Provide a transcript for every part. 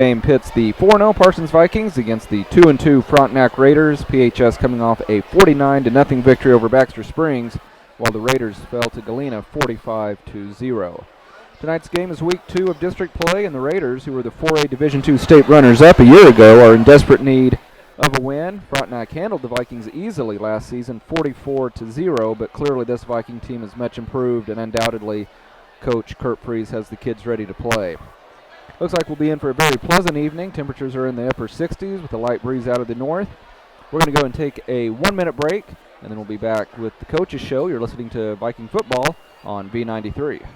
Game pits the 4-0 Parsons Vikings against the 2-2 Frontenac Raiders. PHS coming off a 49-0 victory over Baxter Springs, while the Raiders fell to Galena 45-0. Tonight's game is week 2 of district play, and the Raiders, who were the 4A Division II state runners-up a year ago, are in desperate need of a win. Frontenac handled the Vikings easily last season, 44-0, but clearly this Viking team is much improved, and undoubtedly Coach Kurt Freeze has the kids ready to play. Looks like we'll be in for a very pleasant evening. Temperatures are in the upper 60s with a light breeze out of the north. We're going to go and take a 1-minute break, and then we'll be back with the Coaches Show. You're listening to Viking Football on V93.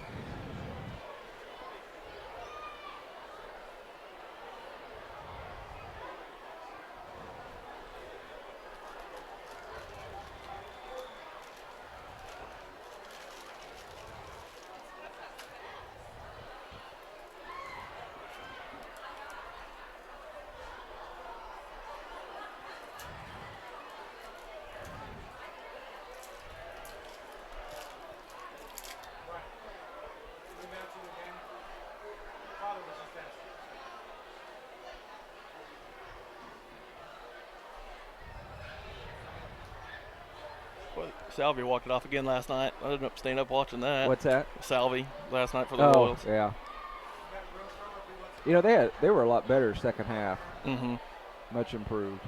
Salvy walked it off again last night. I ended up staying up watching that. What's that? Salvy last night for the Royals. Yeah. You know, they were a lot better second half. Mm-hmm. Much improved.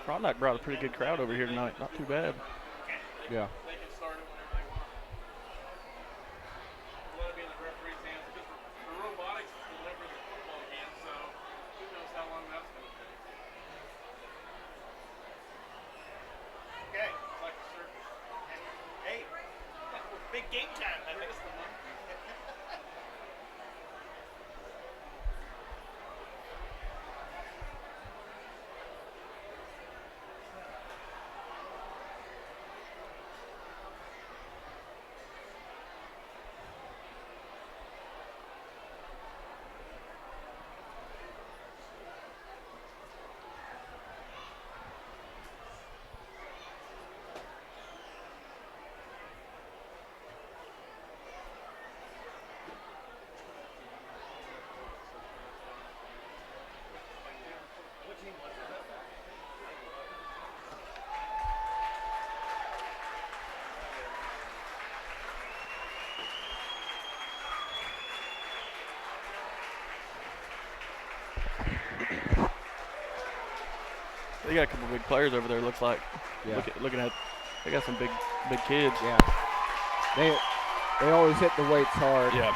Frontenac brought a pretty good crowd over here tonight. Not too bad. Yeah. They got a couple big players over there. Looks like. Yeah. Looking at, they got some big kids. Yeah. They always hit the weights hard. Yeah.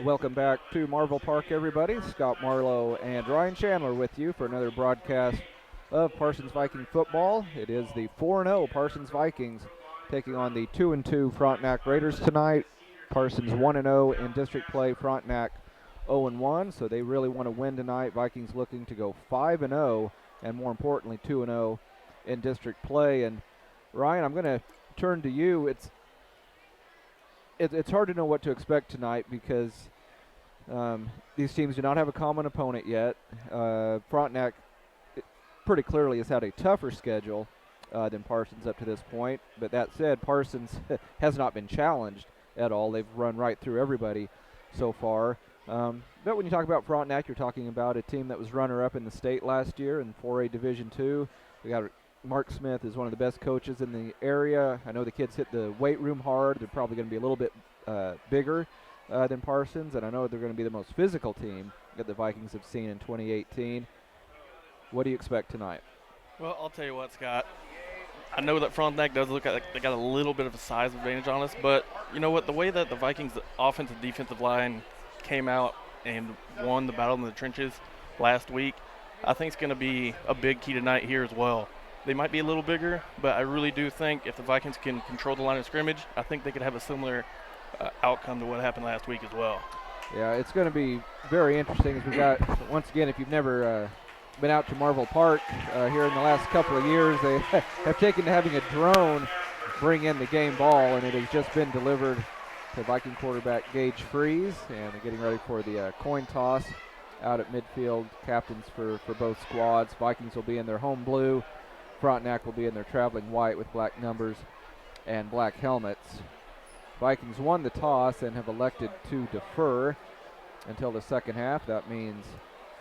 Welcome back to Marvel Park, everybody. Scott Marlowe and Ryan Chandler with you for another broadcast of Parsons Viking football. It is the 4-0 Parsons Vikings taking on the 2-2 Frontenac Raiders tonight. Parsons 1-0 in district play, Frontenac 0-1, so they really want to win tonight. Vikings looking to go 5-0 and more importantly 2-0 in district play. And Ryan, I'm going to turn to you. It's hard to know what to expect tonight because these teams do not have a common opponent yet. Frontenac pretty clearly has had a tougher schedule than Parsons up to this point. But that said, Parsons has not been challenged at all. They've run right through everybody so far. But when you talk about Frontenac, you're talking about a team that was runner-up in the state last year in 4A Division II. We got Mark Smith is one of the best coaches in the area. I know the kids hit the weight room hard. They're probably going to be a little bit bigger than Parsons, and I know they're going to be the most physical team that the Vikings have seen in 2018. What do you expect tonight? Well, I'll tell you what, Scott. I know that Frontenac does look like they got a little bit of a size advantage on us, but you know what? The way that the Vikings' offensive defensive line came out and won the battle in the trenches last week, I think it's going to be a big key tonight here as well. They might be a little bigger, but I really do think if the Vikings can control the line of scrimmage, I think they could have a similar outcome to what happened last week as well. Yeah, it's going to be very interesting as we got, once again, if you've never been out to Marvel Park here in the last couple of years, they have taken to having a drone bring in the game ball, and it has just been delivered to Viking quarterback Gage Freeze, and they're getting ready for the coin toss out at midfield. Captains for both squads. Vikings will be in their home blue. Frontenac will be in their traveling white with black numbers and black helmets. Vikings won the toss and have elected to defer until the second half. That means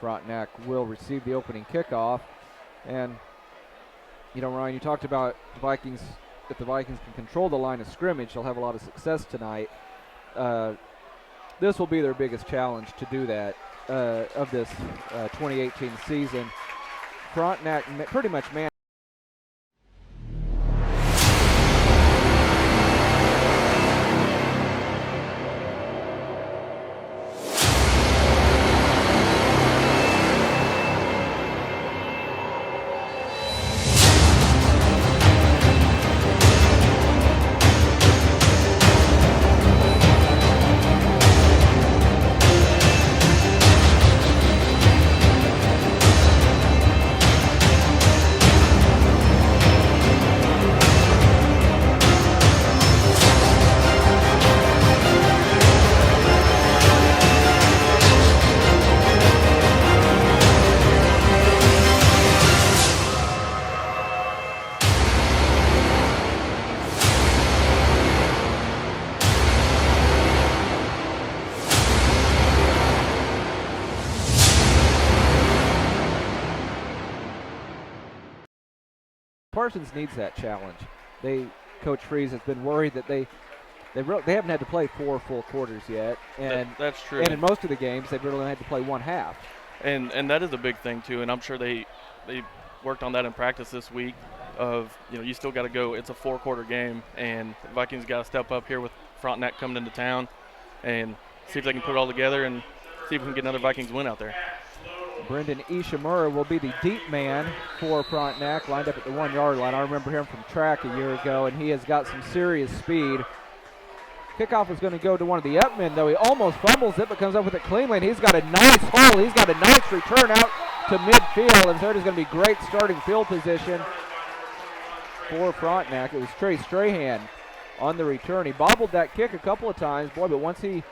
Frontenac will receive the opening kickoff. And, you know, Ryan, you talked about the Vikings. If the Vikings can control the line of scrimmage, they'll have a lot of success tonight. This will be their biggest challenge to do that of this 2018 season. Frontenac pretty much man. Parsons needs that challenge. Coach Freeze has been worried that they haven't had to play 4 full quarters yet, and that's true. And in most of the games, they've really had to play one half. And that is a big thing too. And I'm sure they worked on that in practice this week. You still got to go. It's a 4-quarter game, and the Vikings got to step up here with Frontenac coming into town, and see if they can put it all together and see if we can get another Vikings win out there. Brendan Ishimura will be the deep man for Frontenac, lined up at the 1-yard line. I remember him from track a year ago, and he has got some serious speed. Kickoff is going to go to one of the up men, though. He almost fumbles it, but comes up with it cleanly, and he's got a nice hole. He's got a nice return out to midfield, and so it is going to be great starting field position for Frontenac. It was Trey Strahan on the return. He bobbled that kick a couple of times, but once he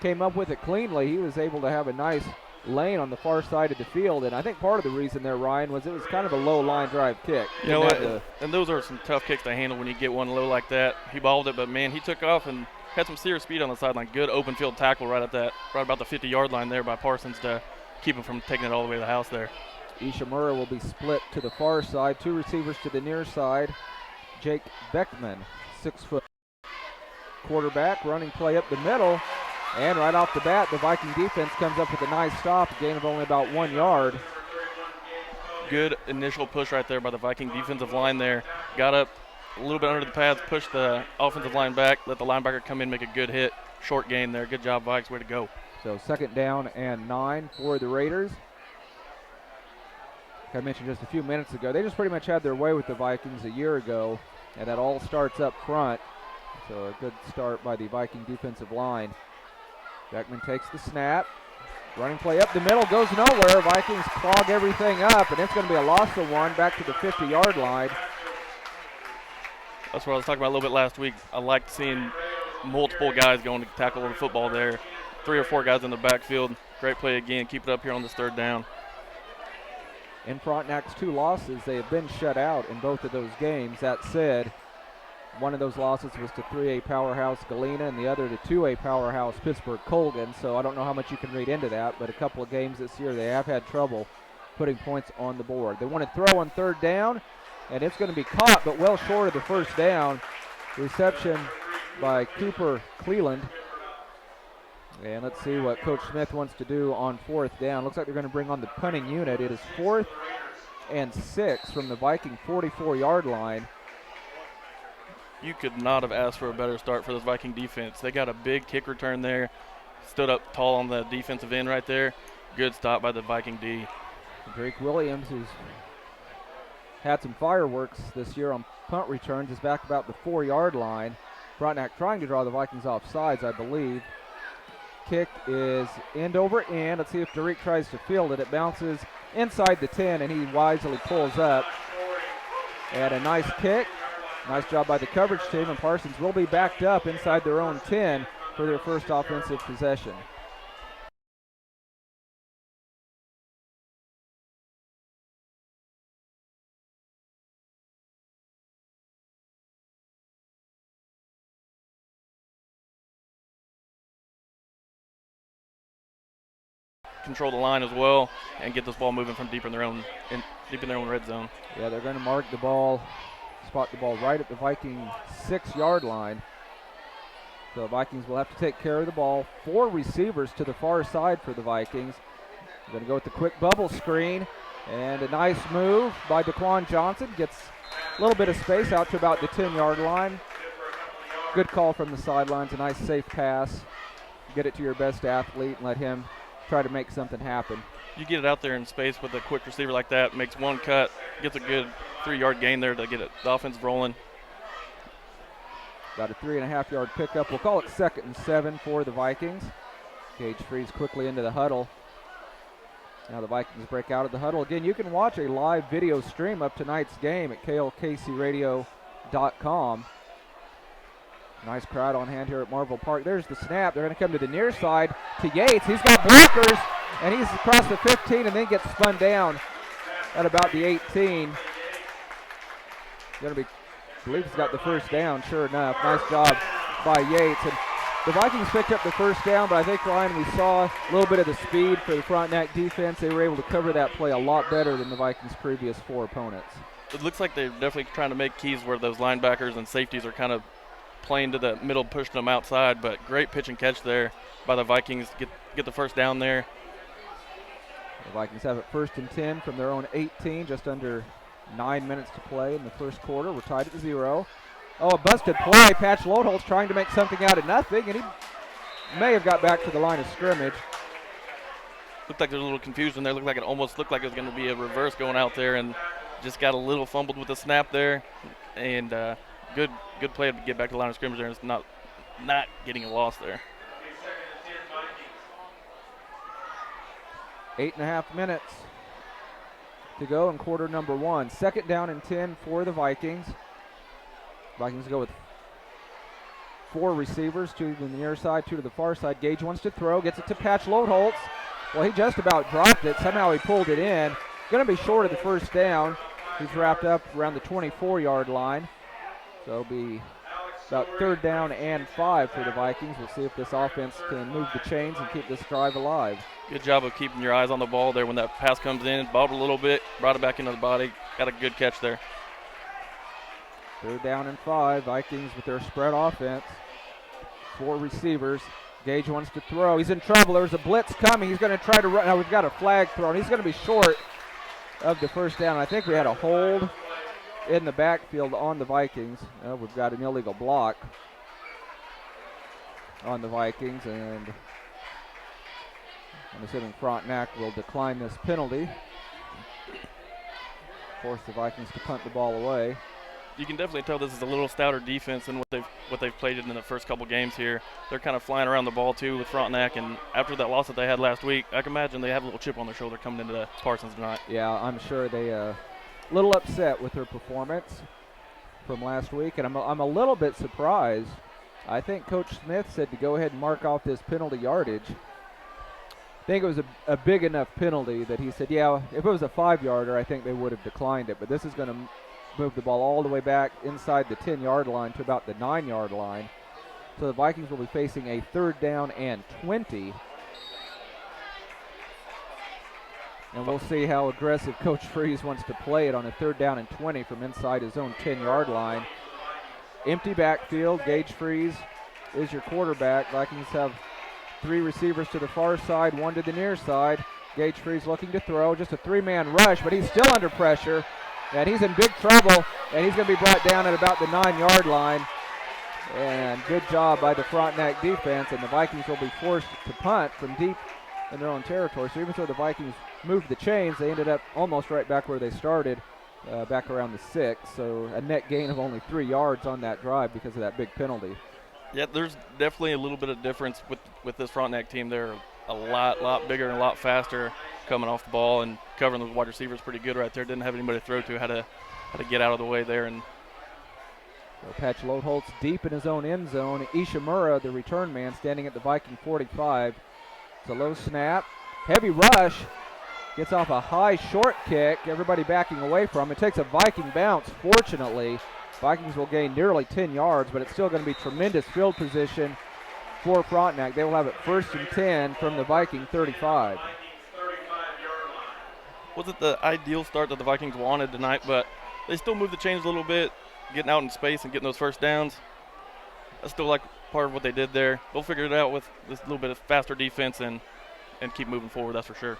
came up with it cleanly, he was able to have a nice lane on the far side of the field, and I think part of the reason there, Ryan, was it was kind of a low line drive kick. You know what? And those are some tough kicks to handle when you get one low like that. He bobbled it, but man, he took off and had some serious speed on the sideline. Good open field tackle right about the 50-yard line there by Parsons to keep him from taking it all the way to the house there. Ishimura will be split to the far side. 2 receivers to the near side. Jake Beckman, 6-foot quarterback, running play up the middle. And right off the bat, the Viking defense comes up with a nice stop, a gain of only about 1 yard. Good initial push right there by the Viking defensive line there. Got up a little bit under the pads, pushed the offensive line back, let the linebacker come in, make a good hit. Short gain there. Good job, Vikes. Way to go. So 2nd down and 9 for the Raiders. Like I mentioned just a few minutes ago, they just pretty much had their way with the Vikings a year ago, and that all starts up front. So a good start by the Viking defensive line. Beckman takes the snap. Running play up the middle, goes nowhere. Vikings clog everything up, and it's going to be a loss of 1 back to the 50-yard line. That's what I was talking about a little bit last week. I liked seeing multiple guys going to tackle the football there. 3 or 4 guys in the backfield. Great play again. Keep it up here on this 3rd down. In Frontenac's 2 losses, they have been shut out in both of those games. That said, one of those losses was to 3A powerhouse Galena and the other to 2A powerhouse Pittsburgh Colgan. So I don't know how much you can read into that, but a couple of games this year they have had trouble putting points on the board. They want to throw on 3rd down, and it's going to be caught, but well short of the 1st down. Reception by Cooper Cleland. And let's see what Coach Smith wants to do on 4th down. Looks like they're going to bring on the punting unit. It is 4th and 6 from the Viking 44-yard line. You could not have asked for a better start for this Viking defense. They got a big kick return there. Stood up tall on the defensive end right there. Good stop by the Viking D. Drake Williams, who's had some fireworks this year on punt returns, is back about the 4-yard line. Frontenac trying to draw the Vikings off sides, I believe. Kick is end over end. Let's see if Derek tries to field it. It bounces inside the 10, and he wisely pulls up. And a nice kick. Nice job by the coverage team, and Parsons will be backed up inside their own 10 for their first offensive possession. Control the line as well and get this ball moving from deep in their own red zone. Yeah, they're going to mark the ball, spot the ball right at the Viking 6-yard line. So the Vikings will have to take care of the ball. 4 receivers to the far side for the Vikings. They're going to go with the quick bubble screen, and a nice move by Daquan Johnson. Gets a little bit of space out to about the 10-yard line. Good call from the sidelines, a nice safe pass. Get it to your best athlete and let him try to make something happen. You get it out there in space with a quick receiver like that, makes one cut, gets a good 3-yard gain there to get the offense rolling. Got a 3.5-yard pickup. We'll call it 2nd and 7 for the Vikings. Gage Freeze quickly into the huddle. Now the Vikings break out of the huddle. Again, you can watch a live video stream of tonight's game at klkcradio.com. Nice crowd on hand here at Marvel Park. There's the snap. They're going to come to the near side to Yates. He's got blockers, and he's across the 15 and then gets spun down at about the 18. Going to be, I believe he's got the 1st down, sure enough. Nice job by Yates. And the Vikings picked up the 1st down, but I think, Ryan, we saw a little bit of the speed for the Frontenac defense. They were able to cover that play a lot better than the Vikings' previous 4 opponents. It looks like they're definitely trying to make keys where those linebackers and safeties are kind of playing to the middle, pushing them outside, but great pitch and catch there by the Vikings. Get the 1st down there. The Vikings have it 1st and 10 from their own 18, just under 9 minutes to play in the 1st quarter. We're tied at 0. Oh, a busted play. Patch Lodeholt's trying to make something out of nothing, and he may have got back to the line of scrimmage. Looked like there's a little confusion there. It almost looked like it was going to be a reverse going out there, and just got a little fumbled with the snap there. And good play to get back to the line of scrimmage there, and it's not getting a loss there. 8.5 minutes to go in quarter number 1. 2nd down and 10 for the Vikings. Vikings go with 4 receivers, 2 to the near side, 2 to the far side. Gage wants to throw, gets it to Patch Lodeholtz. Well, he just about dropped it. Somehow he pulled it in. Going to be short of the 1st down. He's wrapped up around the 24-yard line. So it'll be about 3rd down and 5 for the Vikings. We'll see if this offense can move the chains and keep this drive alive. Good job of keeping your eyes on the ball there when that pass comes in. Bobbled a little bit, brought it back into the body. Got a good catch there. 3rd down and 5. Vikings with their spread offense. 4 receivers. Gage wants to throw. He's in trouble. There's a blitz coming. He's going to try to run. Now we've got a flag thrown. He's going to be short of the 1st down. I think we had a hold in the backfield on the Vikings. We've got an illegal block on the Vikings, and I'm assuming Frontenac will decline this penalty. Force the Vikings to punt the ball away. You can definitely tell this is a little stouter defense than what they've played in the first couple games here. They're kind of flying around the ball too with Frontenac, and after that loss that they had last week, I can imagine they have a little chip on their shoulder coming into the Parsons tonight. Yeah, I'm sure they a little upset with their performance from last week, and I'm a little bit surprised. I think Coach Smith said to go ahead and mark off this penalty yardage. I think it was a big enough penalty that he said, yeah, if it was a 5-yarder, I think they would have declined it, but this is going to move the ball all the way back inside the 10-yard line to about the 9-yard line. So the Vikings will be facing a 3rd down and 20. And we'll see how aggressive Coach Freeze wants to play it on a 3rd down and 20 from inside his own 10-yard line. Empty backfield. Gage Freeze is your quarterback. Vikings have 3 receivers to the far side, 1 to the near side. Gage Freeze looking to throw. Just a 3-man rush, but he's still under pressure. And he's in big trouble, and he's going to be brought down at about the 9-yard line. And good job by the Frontenac defense, and the Vikings will be forced to punt from deep in their own territory. So even though the Vikings moved the chains, they ended up almost right back where they started, back around the 6. So a net gain of only 3 yards on that drive because of that big penalty. Yeah, there's definitely a little bit of difference with this Frontenac team. They're a lot bigger and a lot faster coming off the ball and covering those wide receivers pretty good right there. Didn't have anybody to throw to, had to get out of the way there. And so Patch Lodeholtz deep in his own end zone. Ishimura, the return man, standing at the Viking 45. It's a low snap. Heavy rush. Gets off a high short kick. Everybody backing away from it. Takes a Viking bounce, fortunately. Vikings will gain nearly 10 yards, but it's still going to be tremendous field position for Frontenac. They will have it 1st and 10 from the Viking 35. Wasn't the ideal start that the Vikings wanted tonight, but they still moved the chains a little bit, getting out in space and getting those first downs. I still like part of what they did there. They'll figure it out with this little bit of faster defense and keep moving forward, that's for sure.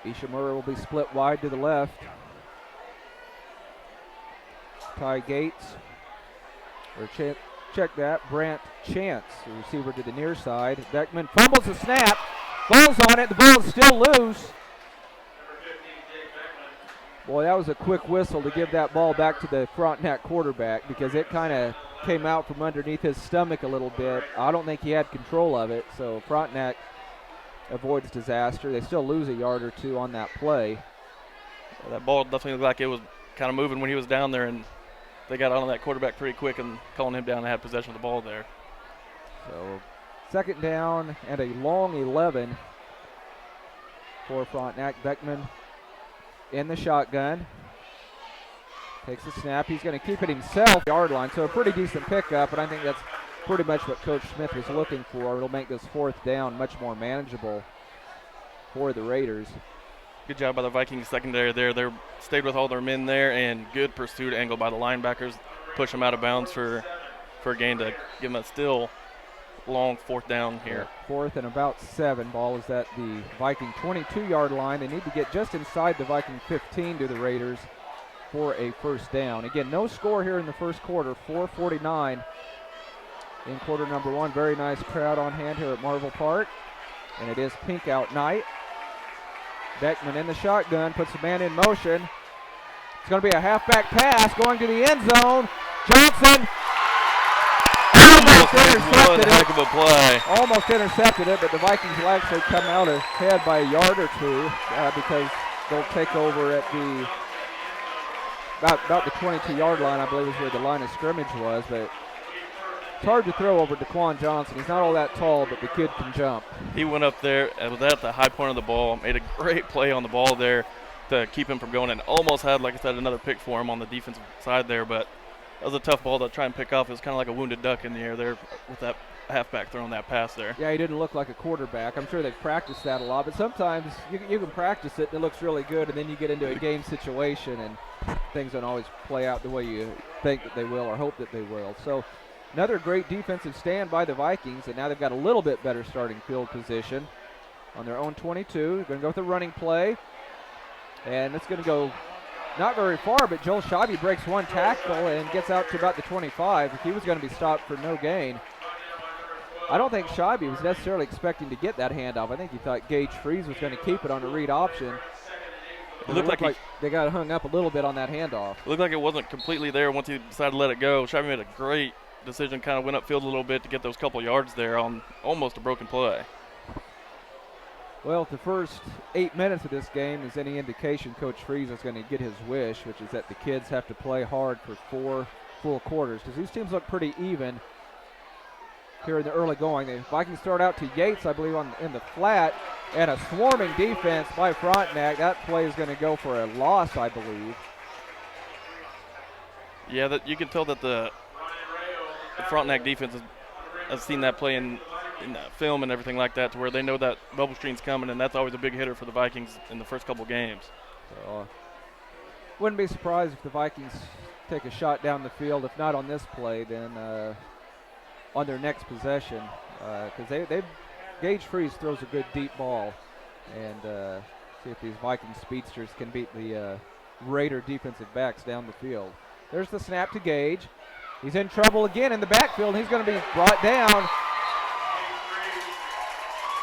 Ishimura will be split wide to the left. Ty Gates, or check that, Brant Chance, the receiver to the near side. Beckman fumbles the snap, falls on it, the ball is still loose. Boy, that was a quick whistle to give that ball back to the Frontenac quarterback because it kind of came out from underneath his stomach a little bit. I don't think he had control of it, so Frontenac avoids disaster. They still lose a yard or 2 on that play. That ball definitely looked like it was kind of moving when he was down there, and they got on that quarterback pretty quick and calling him down and had possession of the ball there. So 2nd down and a long 11 for Frontenac. Beckman in the shotgun. Takes the snap. He's going to keep it himself. Yard line, so a pretty decent pickup, and I think that's pretty much what Coach Smith was looking for. It'll make this 4th down much more manageable for the Raiders. Good job by the Vikings secondary there. They stayed with all their men there, and good pursuit angle by the linebackers. Push them out of bounds for a gain to give them a still long 4th down here. 4th and about 7. Ball is at the Viking 22-yard line. They need to get just inside the Viking 15 to the Raiders for a 1st down. Again, no score here in the first quarter. 4:49 in quarter number 1. Very nice crowd on hand here at Marvel Park, and it is pink out night. Beckman in the shotgun, puts the man in motion. It's going to be a halfback pass going to the end zone. Johnson almost intercepted it. Heck of a play. Almost intercepted it, but the Vikings will actually come out ahead by a yard or 2 because they'll take over at the about the 22-yard line, I believe is where the line of scrimmage was, but it's hard to throw over DeQuan Johnson. He's not all that tall, but the kid can jump. He went up there and was at the high point of the ball, made a great play on the ball there to keep him from going, and almost had, like I said, another pick for him on the defensive side there, but that was a tough ball to try and pick off. It was kind of like a wounded duck in the air there with that halfback throwing that pass there. Yeah, he didn't look like a quarterback. I'm sure they've practiced that a lot, but sometimes you can practice it and it looks really good, and then you get into a game situation and things don't always play out the way you think that they will or hope that they will. So another great defensive stand by the Vikings, and now they've got a little bit better starting field position on their own 22. They're going to go with a running play, and it's going to go not very far, but Joel Schaube breaks one tackle and gets out to about the 25. He was going to be stopped for no gain. I don't think Scheibe was necessarily expecting to get that handoff. I think he thought Gage Freeze was going to keep it on a read option. It looked like they got hung up a little bit on that handoff. It looked like it wasn't completely there once he decided to let it go. Scheibe made a great decision, kind of went upfield a little bit to get those couple yards there on almost a broken play. Well, if the first 8 minutes of this game is any indication, Coach Freeze is going to get his wish, which is that the kids have to play hard for 4 full quarters, because these teams look pretty even here in the early going. The Vikings start out to Yates, I believe, in the flat, and a swarming defense by Frontenac. That play is going to go for a loss, I believe. Yeah, that you can tell that the Frontenac defense has seen that play in film and everything like that, to where they know that bubble screen's coming, and that's always a big hitter for the Vikings in the first couple games. So, wouldn't be surprised if the Vikings take a shot down the field. If not on this play, then on their next possession, because Gage Freeze throws a good deep ball, and see if these Vikings speedsters can beat the Raider defensive backs down the field. There's the snap to Gage. He's in trouble again in the backfield, and he's going to be brought down.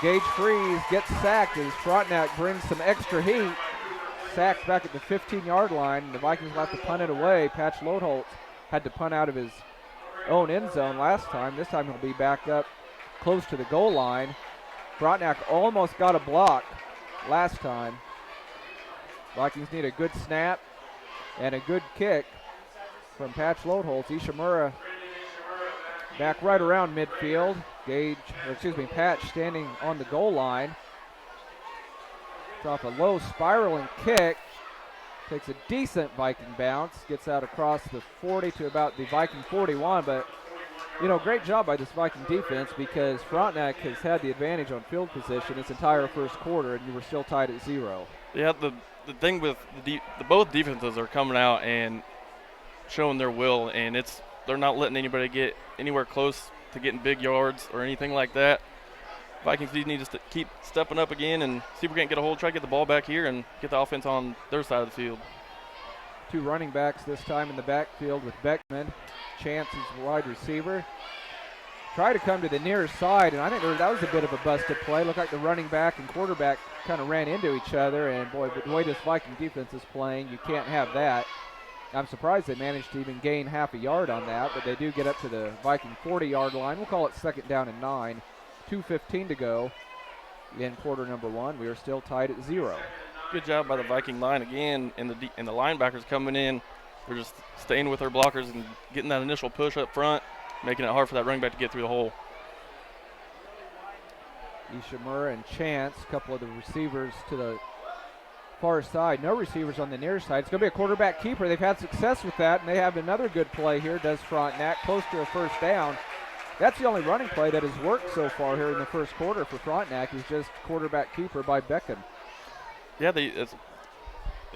Gage Freeze gets sacked as Frontenac brings some extra heat. Sacked back at the 15-yard line, and the Vikings will have to punt it away. Patch Lodeholtz had to punt out of his own end zone last time. This time he'll be back up close to the goal line. Frontenac almost got a block last time. Vikings need a good snap and a good kick from Patch Lodeholtz. Ishimura back right around midfield. Patch standing on the goal line. It's off a low spiraling kick. Takes a decent Viking bounce. Gets out across the 40 to about the Viking 41. But, great job by this Viking defense, because Frontenac has had the advantage on field position this entire first quarter, and you were still tied at 0. Yeah, the thing with both defenses are coming out and showing their will, and they're not letting anybody get anywhere close to getting big yards or anything like that. Vikings need to keep stepping up again and see if we can't get a hold, try to get the ball back here and get the offense on their side of the field. 2 running backs this time in the backfield with Beckman. Chance is wide receiver. Try to come to the near side, and I think that was a bit of a busted play. Looked like the running back and quarterback kind of ran into each other, and boy, the way this Viking defense is playing, you can't have that. I'm surprised they managed to even gain half a yard on that, but they do get up to the Viking 40-yard line. We'll call it 2nd down and 9. 2:15 to go in quarter number 1. We are still tied at 0. Good job by the Viking line again, and the linebackers coming in. They're just staying with their blockers and getting that initial push up front, making it hard for that running back to get through the hole. Ishimura and Chance, a couple of the receivers to the far side. No receivers on the near side. It's going to be a quarterback keeper. They've had success with that, and they have another good play here, does Frontenac, close to a first down. That's the only running play that has worked so far here in the first quarter for Frontenac, is just quarterback keeper by Beckman. Yeah, they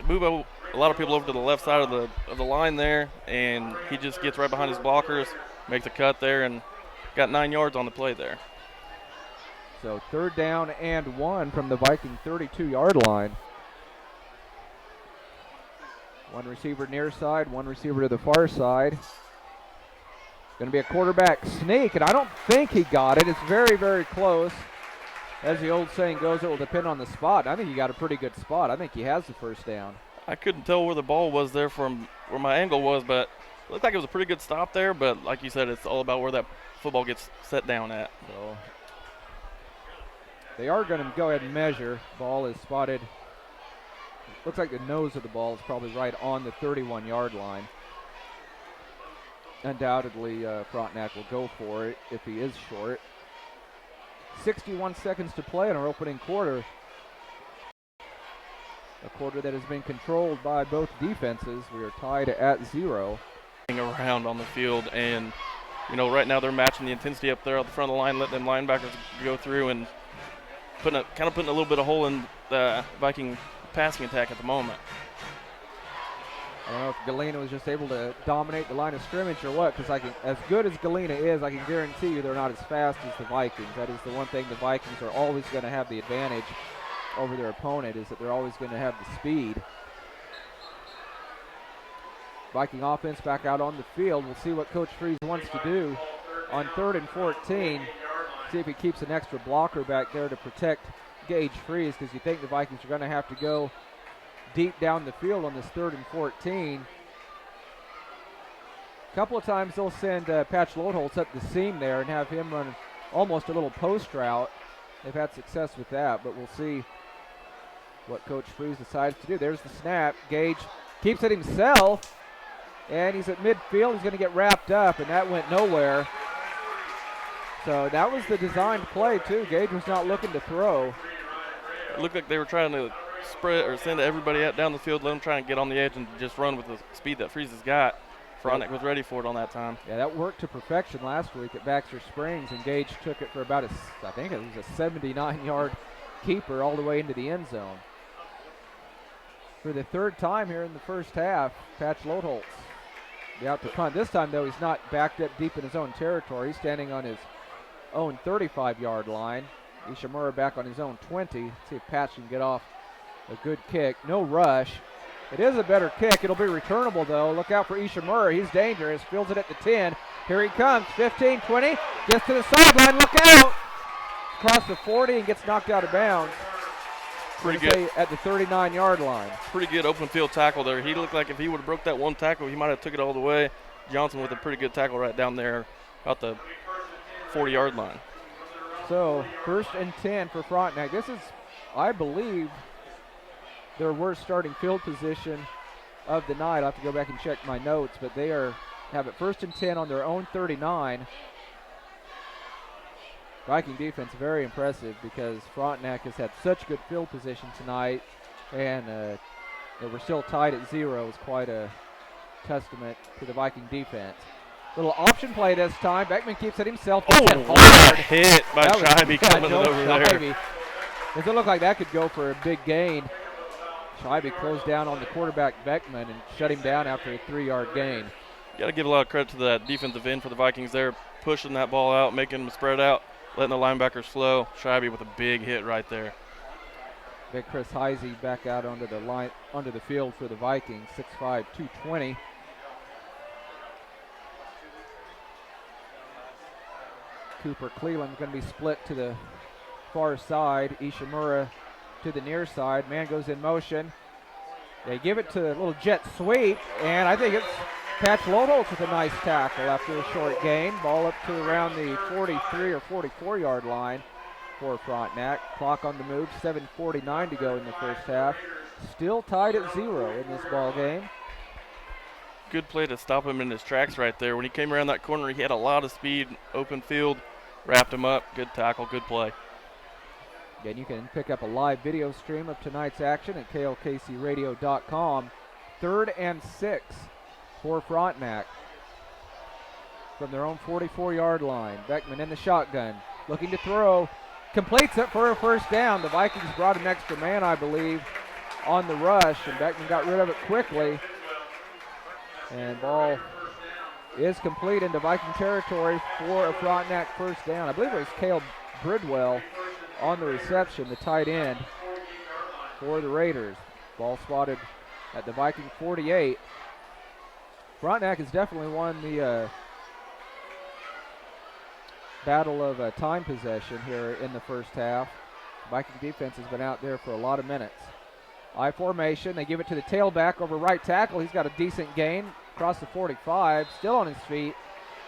move a lot of people over to the left side of the line there, and he just gets right behind his blockers, makes a cut there, and got 9 yards on the play there. So 3rd down and 1 from the Viking 32-yard line. 1 receiver near side, 1 receiver to the far side. Going to be a quarterback sneak, and I don't think he got it. It's very, very close. As the old saying goes, it will depend on the spot. I think he got a pretty good spot. I think he has the first down. I couldn't tell where the ball was there from where my angle was, but it looked like it was a pretty good stop there. But like you said, it's all about where that football gets set down at. So they are going to go ahead and measure. Ball is spotted. Looks like the nose of the ball is probably right on the 31-yard line. Undoubtedly, Frontenac will go for it if he is short. 61 seconds to play in our opening quarter. A quarter that has been controlled by both defenses. We are tied at 0. Around on the field, and right now they're matching the intensity up there at the front of the line, letting them linebackers go through and putting a little bit of hole in the Viking passing attack at the moment. I don't know if Galena was just able to dominate the line of scrimmage or what, because as good as Galena is, I can guarantee you they're not as fast as the Vikings. That is the one thing the Vikings are always going to have the advantage over their opponent, is that they're always going to have the speed. Viking offense back out on the field. We'll see what Coach Freeze wants to do on 3rd and 14. See if he keeps an extra blocker back there to protect Gage Freeze, because you think the Vikings are going to have to go deep down the field on this 3rd and 14. A couple of times they'll send Patch Loadholtz up the seam there and have him run almost a little post route. They've had success with that, but we'll see what Coach Freeze decides to do. There's the snap. Gage keeps it himself, and he's at midfield. He's going to get wrapped up, and that went nowhere. So that was the designed play, too. Gage was not looking to throw. It looked like they were trying to spread or send everybody out down the field, let them try and get on the edge and just run with the speed that Freeze has got. Frontenac was ready for it on that time. Yeah, that worked to perfection last week at Baxter Springs, and Gage took it for about I think it was a 79-yard keeper all the way into the end zone. For the 3rd time here in the first half, Patch Loadholtz be out to punt. This time, though, he's not backed up deep in his own territory. He's standing on his own 35-yard line. Ishimura back on his own 20. Let's see if Patch can get off a good kick. No rush. It is a better kick. It'll be returnable, though. Look out for Ishimura. He's dangerous. Fields it at the 10. Here he comes. 15, 20. Gets to the sideline. Look out! Across the 40 and gets knocked out of bounds. Pretty good. At the 39-yard line. Pretty good open field tackle there. He looked like if he would have broke that one tackle, he might have took it all the way. Johnson with a pretty good tackle right down there about the 40-yard line. So 1st and 10 for Frontenac. This is, I believe, their worst starting field position of the night. I'll have to go back and check my notes, but they have it 1st and 10 on their own 39. Viking defense very impressive, because Frontenac has had such good field position tonight, and they were still tied at 0. Is quite a testament to the Viking defense. Little option play this time. Beckman keeps it himself. Oh, hard hit by Scheibe coming over Scheibe. there. Does it look like that could go for a big gain? Scheibe closed down on the quarterback Beckman and shut him down after a 3-yard gain. You got to give a lot of credit to that defensive end for the Vikings there, pushing that ball out, making them spread out, letting the linebackers flow. Scheibe with a big hit right there. Big Chris Heisey back out onto the field for the Vikings, 6'5", 220. Cooper Cleland's going to be split to the far side. Ishimura to the near side. Man goes in motion. They give it to a little jet sweep, and I think it's Patch Loadholtz with a nice tackle after a short gain. Ball up to around the 43 or 44-yard line for Frontenac. Clock on the move, 7:49 to go in the first half. Still tied at 0 in this ball game. Good play to stop him in his tracks right there. When he came around that corner, he had a lot of speed, open field, wrapped him up. Good tackle, good play. Again, you can pick up a live video stream of tonight's action at klkcradio.com. 3rd and 6 for Frontenac from their own 44-yard line. Beckman in the shotgun, looking to throw. Completes it for a first down. The Vikings brought an extra man, I believe, on the rush, and Beckman got rid of it quickly. And ball is complete into Viking territory for a Frontenac first down. I believe it was Cale Bridwell on the reception, the tight end for the Raiders. Ball spotted at the Viking 48. Frontenac has definitely won the battle of time possession here in the first half. Viking defense has been out there for a lot of minutes. I formation, they give it to the tailback over right tackle. He's got a decent gain across the 45, still on his feet,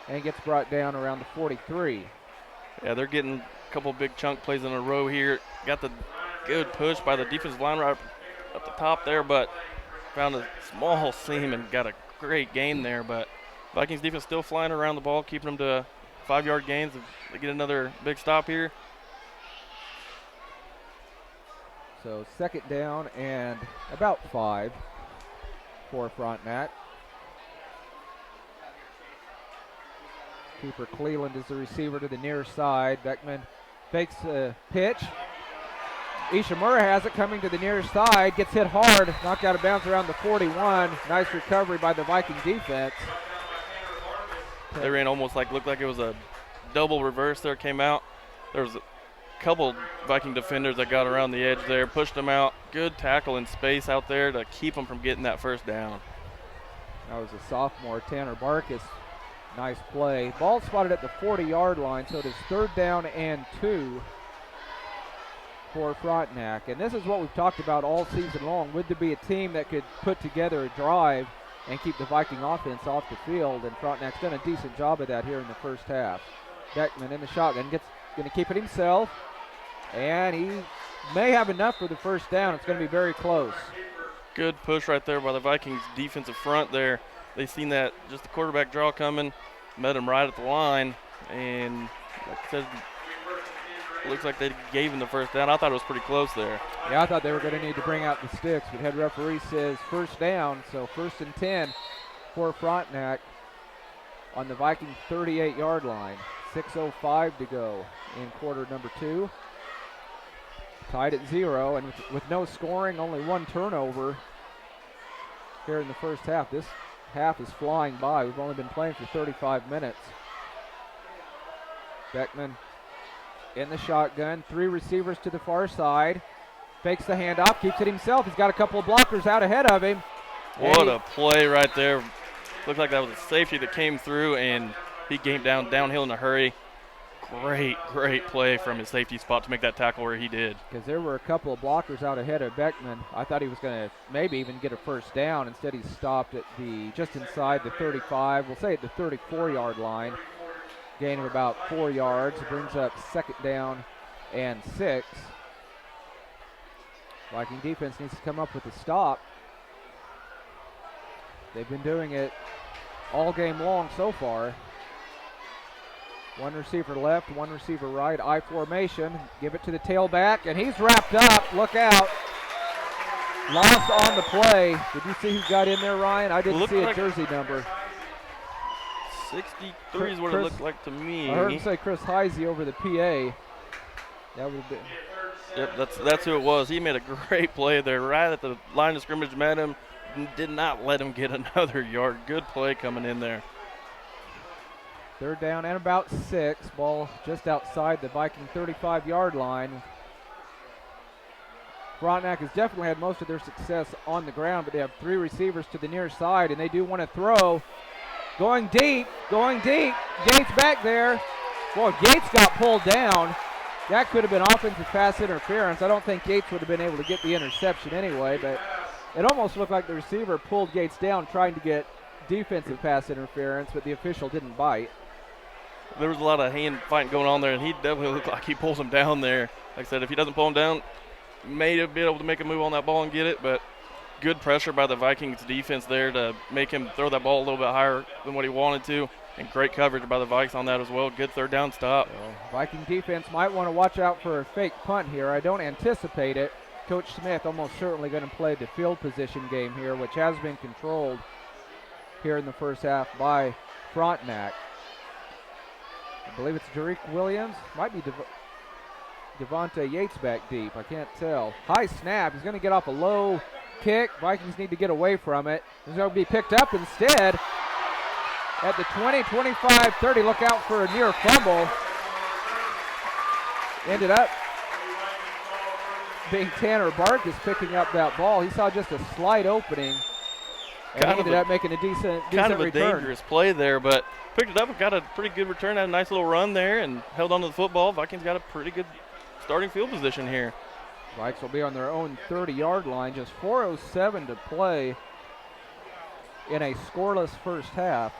and gets brought down around the 43. Yeah, they're getting a couple big chunk plays in a row here. Got the good push by the defensive line right up the top there, but found a small seam and got a great gain there. But Vikings defense still flying around the ball, keeping them to 5-yard gains. If they get another big stop here. So 2nd down and about 5 for Frontenac. Cooper Cleland is the receiver to the near side. Beckman fakes the pitch. Ishimura has it coming to the near side. Gets hit hard. Knocked out of bounds around the 41. Nice recovery by the Viking defense. They ran almost looked like it was a double reverse there, came out. There was a couple Viking defenders that got around the edge there, pushed them out. Good tackle in space out there to keep them from getting that first down. That was a sophomore, Tanner Barkus, Nice play. Ball spotted at the 40-yard line, so it is 3rd down and 2 for Frontenac. And this is what we've talked about all season long. Would there be a team that could put together a drive and keep the Viking offense off the field? And Frontenac's done a decent job of that here in the first half. Beckman in the shotgun, going to keep it himself, and he may have enough for the first down. It's going to be very close. Good push right there by the Vikings defensive front there. They seen that just the quarterback draw coming, met him right at the line, and like I said, looks like they gave him the first down. I thought it was pretty close there. Yeah, I thought they were going to need to bring out the sticks, but head referee says first down, so 1st and 10 for Frontenac on the Viking 38-yard line. 6:05 to go in quarter number 2. Tied at 0, and with no scoring, only 1 turnover here in the first half. This half is flying by. We've only been playing for 35 minutes. Beckman in the shotgun, 3 receivers to the far side. Fakes the handoff, keeps it himself. He's got a couple of blockers out ahead of him. What a play right there. Looked like that was a safety that came through, and he came downhill in a hurry. Great play from his safety spot to make that tackle where he did. Because there were a couple of blockers out ahead of Beckman. I thought he was going to maybe even get a first down. Instead, he stopped at just inside the 35. We'll say at the 34-yard line. Gain of about 4 yards. Brings up 2nd down and 6. Viking defense needs to come up with a stop. They've been doing it all game long so far. 1 receiver left, 1 receiver right, I formation. Give it to the tailback, and he's wrapped up. Look out. Lost on the play. Did you see who got in there, Ryan? I didn't see a jersey number. 63 is what it looked like to me. I heard him say Chris Heisey over the PA. That would have been. Yep, that's who it was. He made a great play there right at the line of scrimmage, met him, did not let him get another yard. Good play coming in there. 3rd down and about 6. Ball just outside the Viking 35-yard line. Frontenac has definitely had most of their success on the ground, but they have 3 receivers to the near side, and they do want to throw. Going deep. Gates back there. Boy, Gates got pulled down. That could have been offensive pass interference. I don't think Gates would have been able to get the interception anyway, but it almost looked like the receiver pulled Gates down trying to get defensive pass interference, but the official didn't bite. There was a lot of hand fighting going on there, and he definitely looked like he pulls him down there. Like I said, if he doesn't pull him down, may have been able to make a move on that ball and get it, but good pressure by the Vikings defense there to make him throw that ball a little bit higher than what he wanted to, and great coverage by the Vikes on that as well. Good 3rd down stop. Viking defense might want to watch out for a fake punt here. I don't anticipate it. Coach Smith almost certainly going to play the field position game here, which has been controlled here in the first half by Frontenac. I believe it's Jerick Williams. Might be Devontae Yates back deep. I can't tell. High snap. He's going to get off a low kick. Vikings need to get away from it. He's going to be picked up instead at the 20, 25, 30. Look out for a near fumble. Ended up being Tanner Barkus picking up that ball. He saw just a slight opening, and he ended up making a decent kind of a return. Dangerous play there, but picked it up and got a pretty good return. Had a nice little run there and held on to the football. Vikings got a pretty good starting field position here. Vikes will be on their own 30-yard line. Just 4:07 to play in a scoreless first half.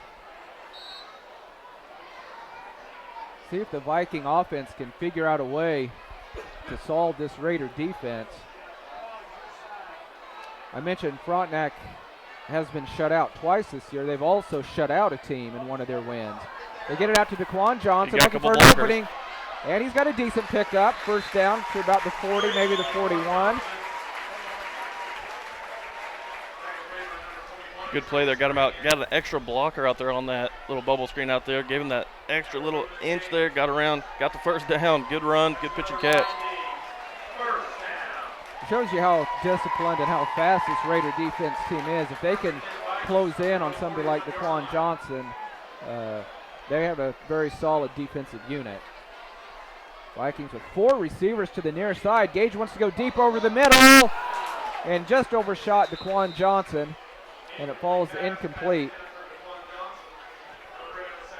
See if the Viking offense can figure out a way to solve this Raider defense. I mentioned Frontenac has been shut out twice this year. They've also shut out a team in one of their wins. They get it out to DeQuan Johnson, looking for an opening, and he's got a decent pickup. First down to about the 40, maybe the 41. Good play there. Got him out. Got an extra blocker out there on that little bubble screen out there. Gave him that extra little inch there. Got around. Got the first down. Good run. Good pitch and catch. It shows you how disciplined and how fast this Raider defense team is. If they can close in on somebody like DeQuan Johnson, they have a very solid defensive unit. Vikings with 4 receivers to the near side. Gage wants to go deep over the middle and just overshot DeQuan Johnson, and it falls incomplete.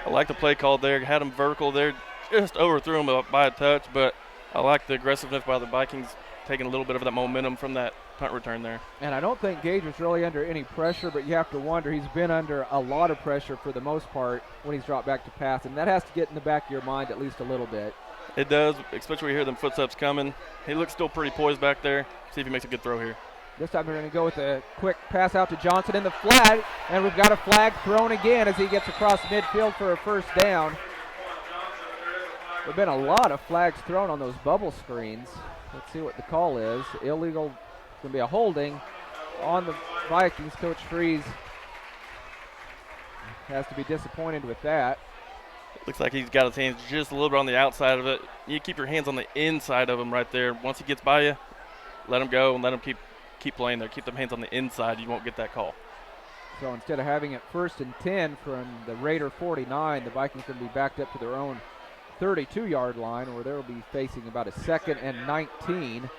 I like the play call there. Had him vertical there. Just overthrew him by a touch, but I like the aggressiveness by the Vikings, taking a little bit of that momentum from that punt return there. And I don't think Gage was really under any pressure, but you have to wonder, he's been under a lot of pressure for the most part when he's dropped back to pass, and that has to get in the back of your mind at least a little bit. It does, especially when you hear them footsteps coming. He looks still pretty poised back there. See if he makes a good throw here. This time they're going to go with a quick pass out to Johnson in the flag, and we've got a flag thrown again as he gets across midfield for a first down. There have been a lot of flags thrown on those bubble screens. Let's see what the call is. Illegal, it's going to be a holding on the Vikings. Coach Freeze has to be disappointed with that. Looks like he's got his hands just a little bit on the outside of it. You keep your hands on the inside of him right there. Once he gets by you, let him go and let him keep playing there. Keep them hands on the inside. You won't get that call. So instead of having it 1st and 10 from the Raider 49, the Vikings are going to be backed up to their own 32-yard line, where they'll be facing about a 2nd and 19.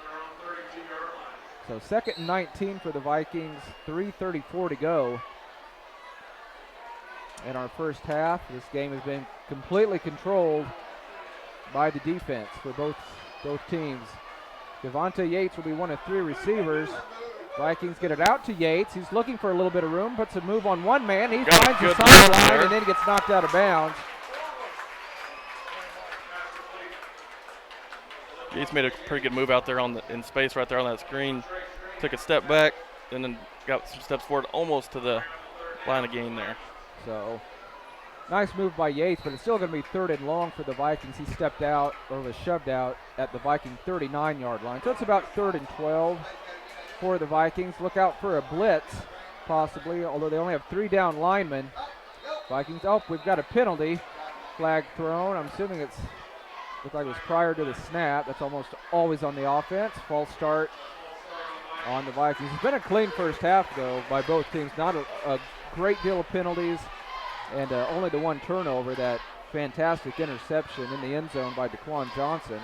So 2nd and 19 for the Vikings, 3:34 to go in our first half. This game has been completely controlled by the defense for both teams. Devontae Yates will be one of 3 receivers. Vikings get it out to Yates. He's looking for a little bit of room, puts a move on one man. He finds the sideline and then gets knocked out of bounds. Yates made a pretty good move out there in space right there on that screen. Took a step back and then got some steps forward almost to the line of gain there. So nice move by Yates, but it's still going to be 3rd and long for the Vikings. He stepped out or was shoved out at the Viking 39-yard line. So it's about 3rd and 12 for the Vikings. Look out for a blitz possibly, although they only have 3 down linemen. Vikings, we've got a penalty. Flag thrown. I'm assuming it's looked like it was prior to the snap. That's almost always on the offense. False start on the Vikings. It's been a clean first half, though, by both teams. Not a great deal of penalties, and only the 1 turnover, that fantastic interception in the end zone by Daquan Johnson.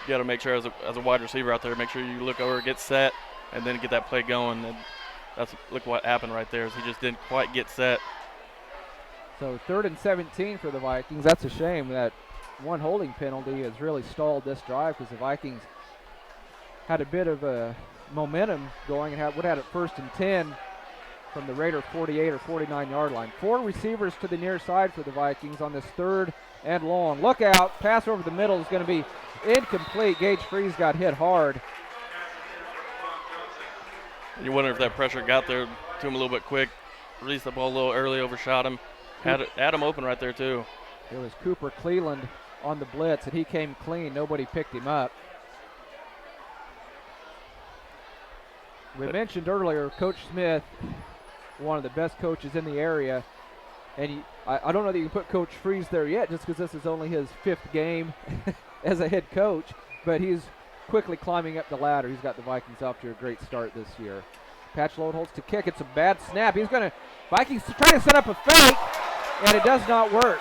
You got to make sure as a wide receiver out there, make sure you look over, get set, and then get that play going. And look what happened right there is he just didn't quite get set. So 3rd and 17 for the Vikings. That's a shame that one holding penalty has really stalled this drive, because the Vikings had a bit of a momentum going and would have it 1st and 10 from the Raider 48 or 49-yard line. 4 receivers to the near side for the Vikings on this 3rd and long. Look out, pass over the middle is going to be incomplete. Gage Freeze got hit hard. You wonder if that pressure got there to him a little bit quick. Released the ball a little early, overshot him. Had him open right there too. It was Cooper Cleland on the blitz, and he came clean. Nobody picked him up. We mentioned earlier, Coach Smith, one of the best coaches in the area, and I don't know that you can put Coach Freeze there yet, just because this is only his 5th game as a head coach, but he's quickly climbing up the ladder. He's got the Vikings off to a great start this year. Patchload holds to kick. It's a bad snap. Vikings trying to set up a fake, and it does not work.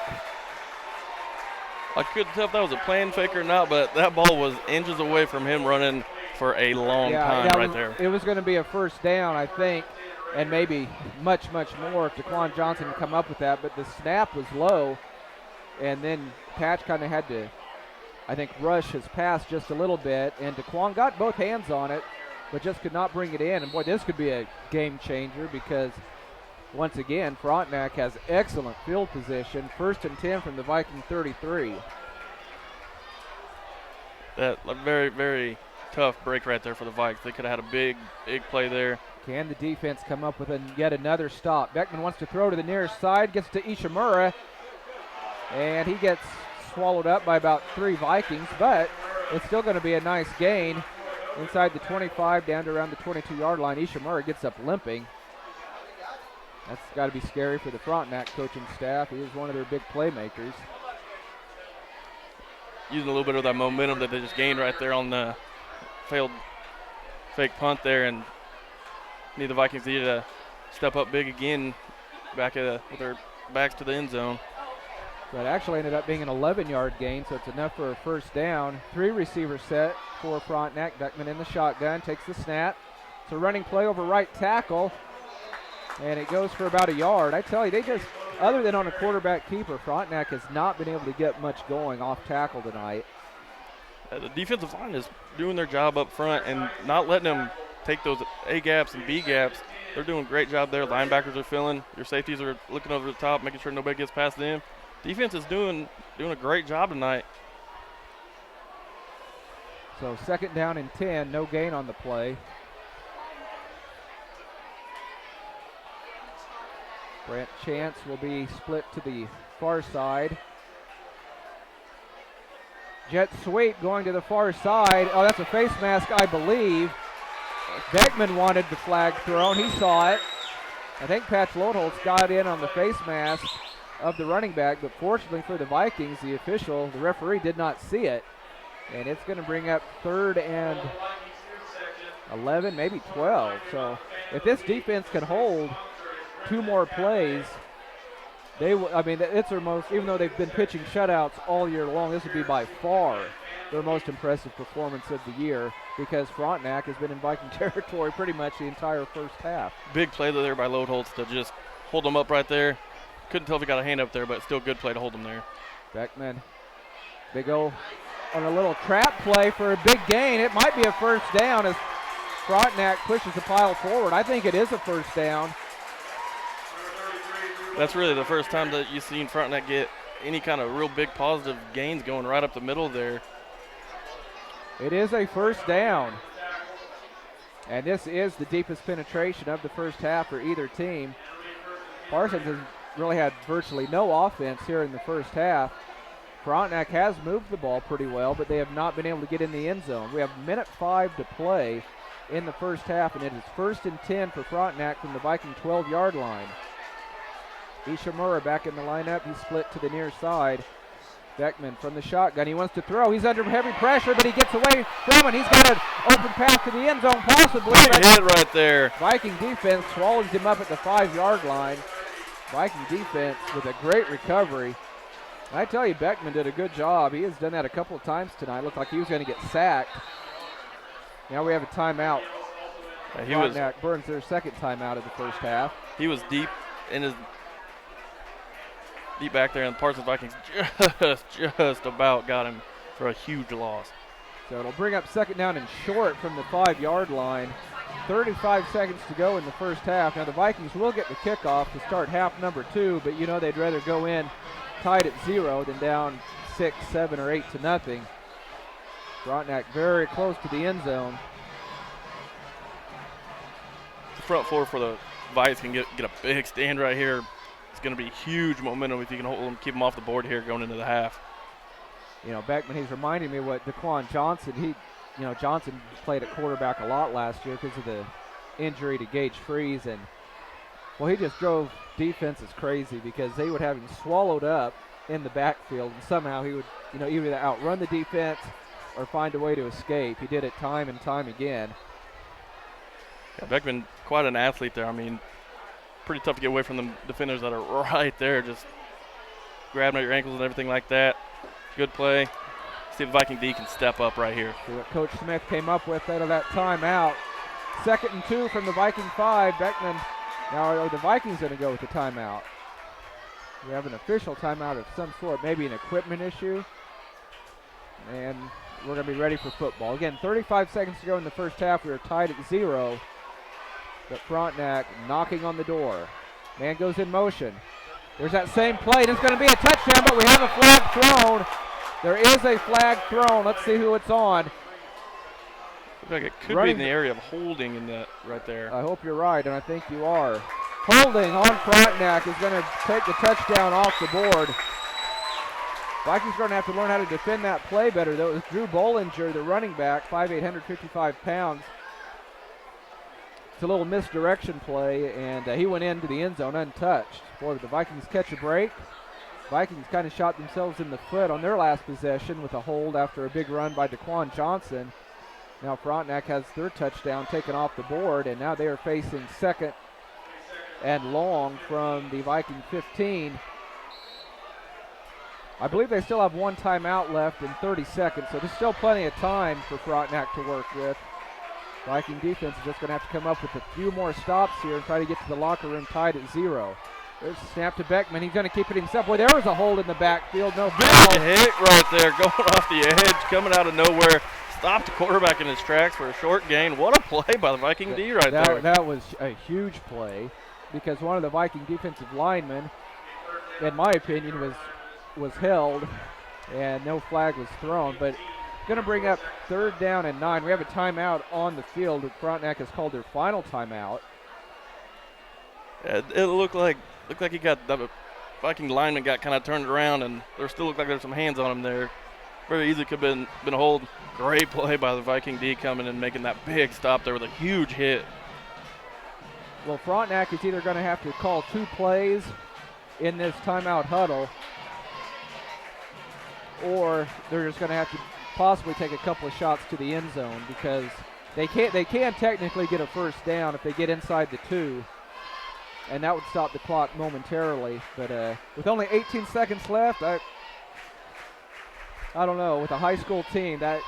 I couldn't tell if that was a plan fake or not, but that ball was inches away from him running for a long time right there. It was going to be a first down, I think, and maybe much, much more if Daquan Johnson can come up with that, but the snap was low, and then Patch kind of had to, I think, rush his pass just a little bit, and Daquan got both hands on it, but just could not bring it in. And boy, this could be a game changer, because once again, Frontenac has excellent field position. 1st and 10 from the Viking 33. That a very, very tough break right there for the Vikes. They could have had a big, big play there. Can the defense come up with yet another stop? Beckman wants to throw to the nearest side, gets to Ishimura, and he gets swallowed up by about 3 Vikings, but it's still going to be a nice gain inside the 25 down to around the 22-yard line. Ishimura gets up limping. That's got to be scary for the Frontenac coaching staff. He is one of their big playmakers. Using a little bit of that momentum that they just gained right there on the failed fake punt there, and need the Vikings to step up big again back with their backs to the end zone. So it actually ended up being an 11-yard gain, so it's enough for a first down. 3 receivers set for Frontenac. Beckman in the shotgun, takes the snap. It's a running play over right tackle, and it goes for about a yard. I tell you, they just other than on a quarterback keeper, Frontenac has not been able to get much going off tackle tonight. The defensive line is doing their job up front and not letting them take those A gaps and B gaps. They're doing a great job there. Linebackers are filling. Your safeties are looking over the top, making sure nobody gets past them. Defense is doing a great job tonight. So 2nd down and 10, no gain on the play. Brant Chance will be split to the far side. Jet sweep going to the far side. Oh, that's a face mask, I believe. Beckman wanted the flag thrown. He saw it. I think Patch Lodeholtz got in on the face mask of the running back, but fortunately for the Vikings, the referee did not see it. And it's going to bring up 3rd and 11, maybe 12. So if this defense can hold 2 more plays, it's their most, even though they've been pitching shutouts all year long, this would be by far their most impressive performance of the year, because Frontenac has been in Viking territory pretty much the entire first half. Big play there by Lodeholtz to just hold them up right there. Couldn't tell if he got a hand up there, but still good play to hold them there. Beckman, they go on a little trap play for a big gain. It might be a first down as Frontenac pushes the pile forward. I think it is a first down. That's really the first time that you've seen Frontenac get any kind of real big positive gains going right up the middle there. It is a first down. And this is the deepest penetration of the first half for either team. Parsons has really had virtually no offense here in the first half. Frontenac has moved the ball pretty well, but they have not been able to get in the end zone. We have 1:05 to play in the first half, and it is 1st and 10 for Frontenac from the Viking 12-yard line. Ishimura back in the lineup. He's split to the near side. Beckman from the shotgun. He wants to throw. He's under heavy pressure, but he gets away from it. He's got an open path to the end zone, possibly. Great hit right there. Viking defense swallows him up at the 5-yard line. Viking defense with a great recovery. I tell you, Beckman did a good job. He has done that a couple of times tonight. Looked like he was going to get sacked. Now we have a timeout. Frontenac burns their 2nd timeout of the first half. He was deep back there, and the Parsons Vikings just about got him for a huge loss. So it'll bring up 2nd down and short from the 5-yard line. 35 seconds to go in the first half. Now the Vikings will get the kickoff to start half number 2, but they'd rather go in tied at 0 than down 6, 7, or 8-0. Frontenac very close to the end zone. The front four for the Vikings can get a big stand right here. It's going to be huge momentum if you can hold them, keep them off the board here going into the half. Beckman, he's reminding me what Daquan Johnson, Johnson played at quarterback a lot last year because of the injury to Gage Freeze, and he just drove defenses crazy because they would have him swallowed up in the backfield, and somehow he would, either outrun the defense or find a way to escape. He did it time and time again. Yeah, Beckman, quite an athlete there. I mean, pretty tough to get away from the defenders that are right there, just grabbing at your ankles and everything like that. Good play. See if Viking D can step up right here. See what Coach Smith came up with out of that timeout. 2nd and 2 from the Viking 5. Beckman, now are the Vikings going to go with the timeout? We have an official timeout of some sort, maybe an equipment issue. And we're going to be ready for football. Again, 35 seconds to go in the first half. We are tied at 0. But Frontenac knocking on the door. Man goes in motion. There's that same play. It's going to be a touchdown, but we have a flag thrown. There is a flag thrown. Let's see who it's on. Looks like it could be in the area of holding in that right there. I hope you're right, and I think you are. Holding on Frontenac is going to take the touchdown off the board. Vikings are going to have to learn how to defend that play better, though. It was Drew Bollinger, the running back, 5'8", 155 pounds. It's a little misdirection play, and he went into the end zone untouched. Boy, did the Vikings catch a break. Vikings kind of shot themselves in the foot on their last possession with a hold after a big run by Daquan Johnson. Now Frontenac has their touchdown taken off the board, and now they are facing 2nd and long from the Viking 15. I believe they still have 1 timeout left in 30 seconds, so there's still plenty of time for Frontenac to work with. Viking defense is just going to have to come up with a few more stops here and try to get to the locker room tied at 0. There's a snap to Beckman. He's going to keep it himself. Boy, there was a hold in the backfield. No Big foul. hit right there, going off the edge, coming out of nowhere. Stopped the quarterback in his tracks for a short gain. What a play by the Viking D right there. That was a huge play because one of the Viking defensive linemen, in my opinion, was held and no flag was thrown. But going to bring up 3rd down and 9. We have a timeout on the field. Frontenac has called their final timeout. It looked like he got the Viking lineman got kind of turned around, and there still looked like there's some hands on him there. Very easily could have been a hold. Great play by the Viking D coming and making that big stop there with a huge hit. Well, Frontenac is either going to have to call 2 plays in this timeout huddle, or they're just going to have to possibly take a couple of shots to the end zone because they can technically get a 1st down if they get inside the 2. And that would stop the clock momentarily. But with only 18 seconds left, I don't know. With a high school team, that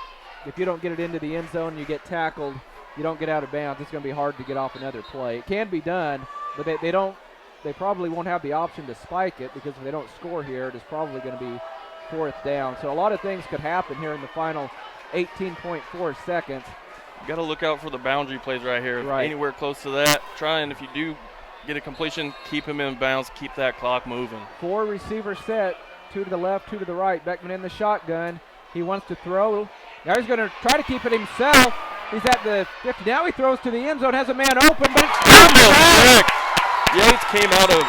if you don't get it into the end zone and you get tackled, you don't get out of bounds, it's going to be hard to get off another play. It can be done, but they probably won't have the option to spike it because if they don't score here, it is probably going to be 4th down. So a lot of things could happen here in the final 18.4 seconds. You got to look out for the boundary plays right here. Right. Anywhere close to that, try and if you do get a completion, keep him in bounds, keep that clock moving. 4 receivers set, 2 to the left, 2 to the right. Beckman in the shotgun. He wants to throw. Now he's going to try to keep it himself. He's at the 50. Now he throws to the end zone, has a man open, but it's quick. Yates came out of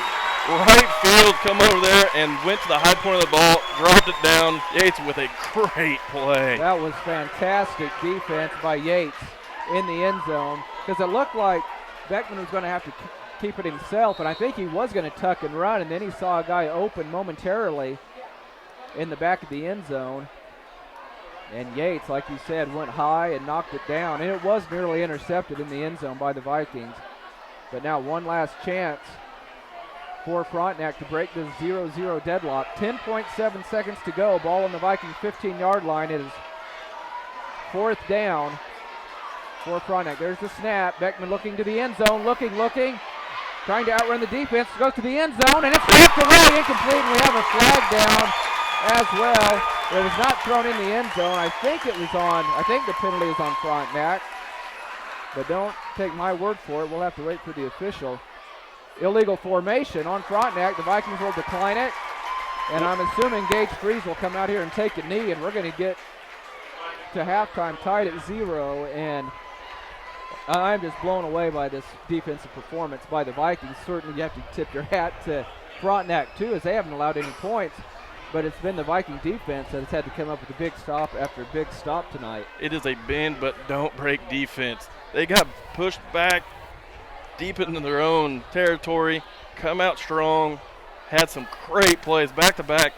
right field, come over there, and went to the high point of the ball, dropped it down. Yates with a great play. That was fantastic defense by Yates in the end zone because it looked like Beckman was going to have to keep it himself, and I think he was going to tuck and run, and then he saw a guy open momentarily in the back of the end zone. And Yates, like you said, went high and knocked it down, and it was nearly intercepted in the end zone by the Vikings. But now one last chance for Frontenac to break this 0-0 deadlock. 10.7 seconds to go. Ball on the Vikings 15-yard line. It is 4th down for Frontenac. There's the snap. Beckman looking to the end zone, looking, trying to outrun the defense. Goes to the end zone, and it's snapped away, incomplete, and we have a flag down as well. It was not thrown in the end zone. I think the penalty is on Frontenac, but don't take my word for it. We'll have to wait for the official. Illegal formation on Frontenac. The Vikings will decline it, and I'm assuming Gage Freeze will come out here and take a knee, and we're going to get to halftime tied at 0, and I'm just blown away by this defensive performance by the Vikings. Certainly you have to tip your hat to Frontenac too, as they haven't allowed any points, but it's been the Viking defense that has had to come up with a big stop after a big stop tonight. It is a bend but don't break defense. They got pushed back deep into their own territory, come out strong, had some great plays, back-to-back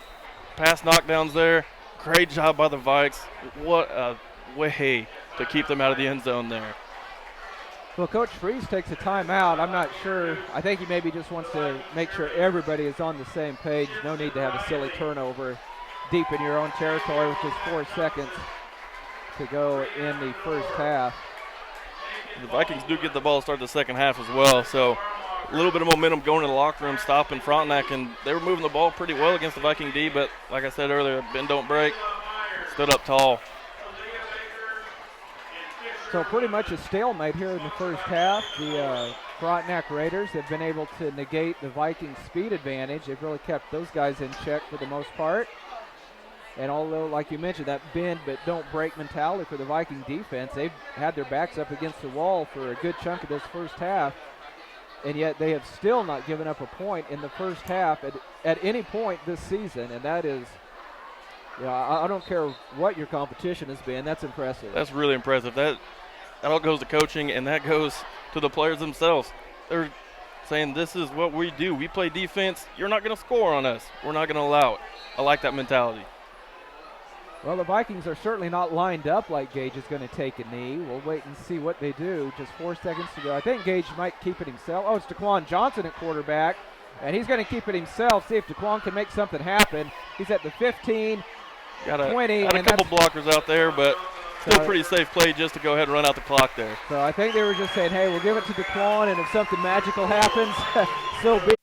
pass knockdowns there. Great job by the Vikes. What a way to keep them out of the end zone there. Well, Coach Freeze takes a timeout. I'm not sure. I think he maybe just wants to make sure everybody is on the same page. No need to have a silly turnover deep in your own territory with just 4 seconds to go in the first half. The Vikings do get the ball to start the second half as well, so a little bit of momentum going to the locker room, stopping Frontenac, and they were moving the ball pretty well against the Viking D, but like I said earlier, bend don't break, stood up tall. So pretty much a stalemate here in the first half. The Frontenac Raiders have been able to negate the Vikings' speed advantage. They've really kept those guys in check for the most part. And although, like you mentioned, that bend but don't break mentality for the Viking defense, they've had their backs up against the wall for a good chunk of this first half, and yet they have still not given up a point in the first half at any point this season, and that is, I don't care what your competition has been, that's impressive. That's really impressive. That all goes to coaching, and that goes to the players themselves. They're saying this is what we do. We play defense. You're not going to score on us. We're not going to allow it. I like that mentality. Well, the Vikings are certainly not lined up like Gage is going to take a knee. We'll wait and see what they do. Just 4 seconds to go. I think Gage might keep it himself. Oh, it's DeQuan Johnson at quarterback, and he's going to keep it himself, see if DeQuan can make something happen. He's at the 15, 20. Got a couple blockers out there, but still pretty safe play just to go ahead and run out the clock there. So I think they were just saying, hey, we'll give it to DeQuan, and if something magical happens, so be it.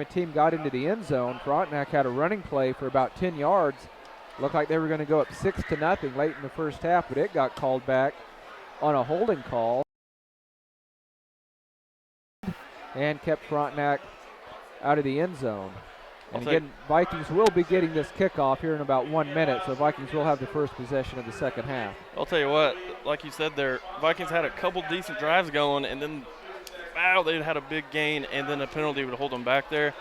A team got into the end zone. Frontenac had a running play for about 10 yards. Looked like they were going to go up 6-0 late in the first half, but it got called back on a holding call and kept Frontenac out of the end zone. And again, Vikings will be getting this kickoff here in about 1 minute, so Vikings will have the first possession of the second half. I'll tell you what, like you said there, Vikings had a couple decent drives going, and then, wow, they had a big gain, and then a penalty would hold them back there.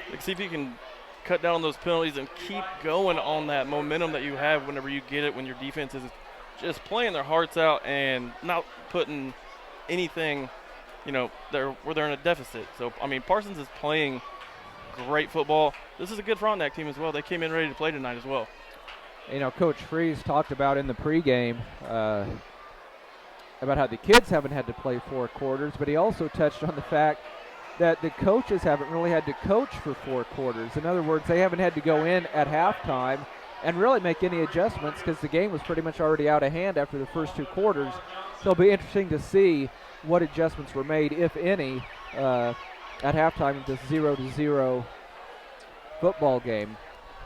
Like, see if you can cut down on those penalties and keep going on that momentum that you have whenever you get it, when your defense is just playing their hearts out and not putting anything, where they're in a deficit. So, I mean, Parsons is playing great football. This is a good Frontenac team as well. They came in ready to play tonight as well. Coach Freeze talked about in the pregame about how the kids haven't had to play 4 quarters, but he also touched on the fact that the coaches haven't really had to coach for 4 quarters. In other words, they haven't had to go in at halftime and really make any adjustments because the game was pretty much already out of hand after the first 2 quarters. So it'll be interesting to see what adjustments were made, if any, at halftime of this 0-0 football game.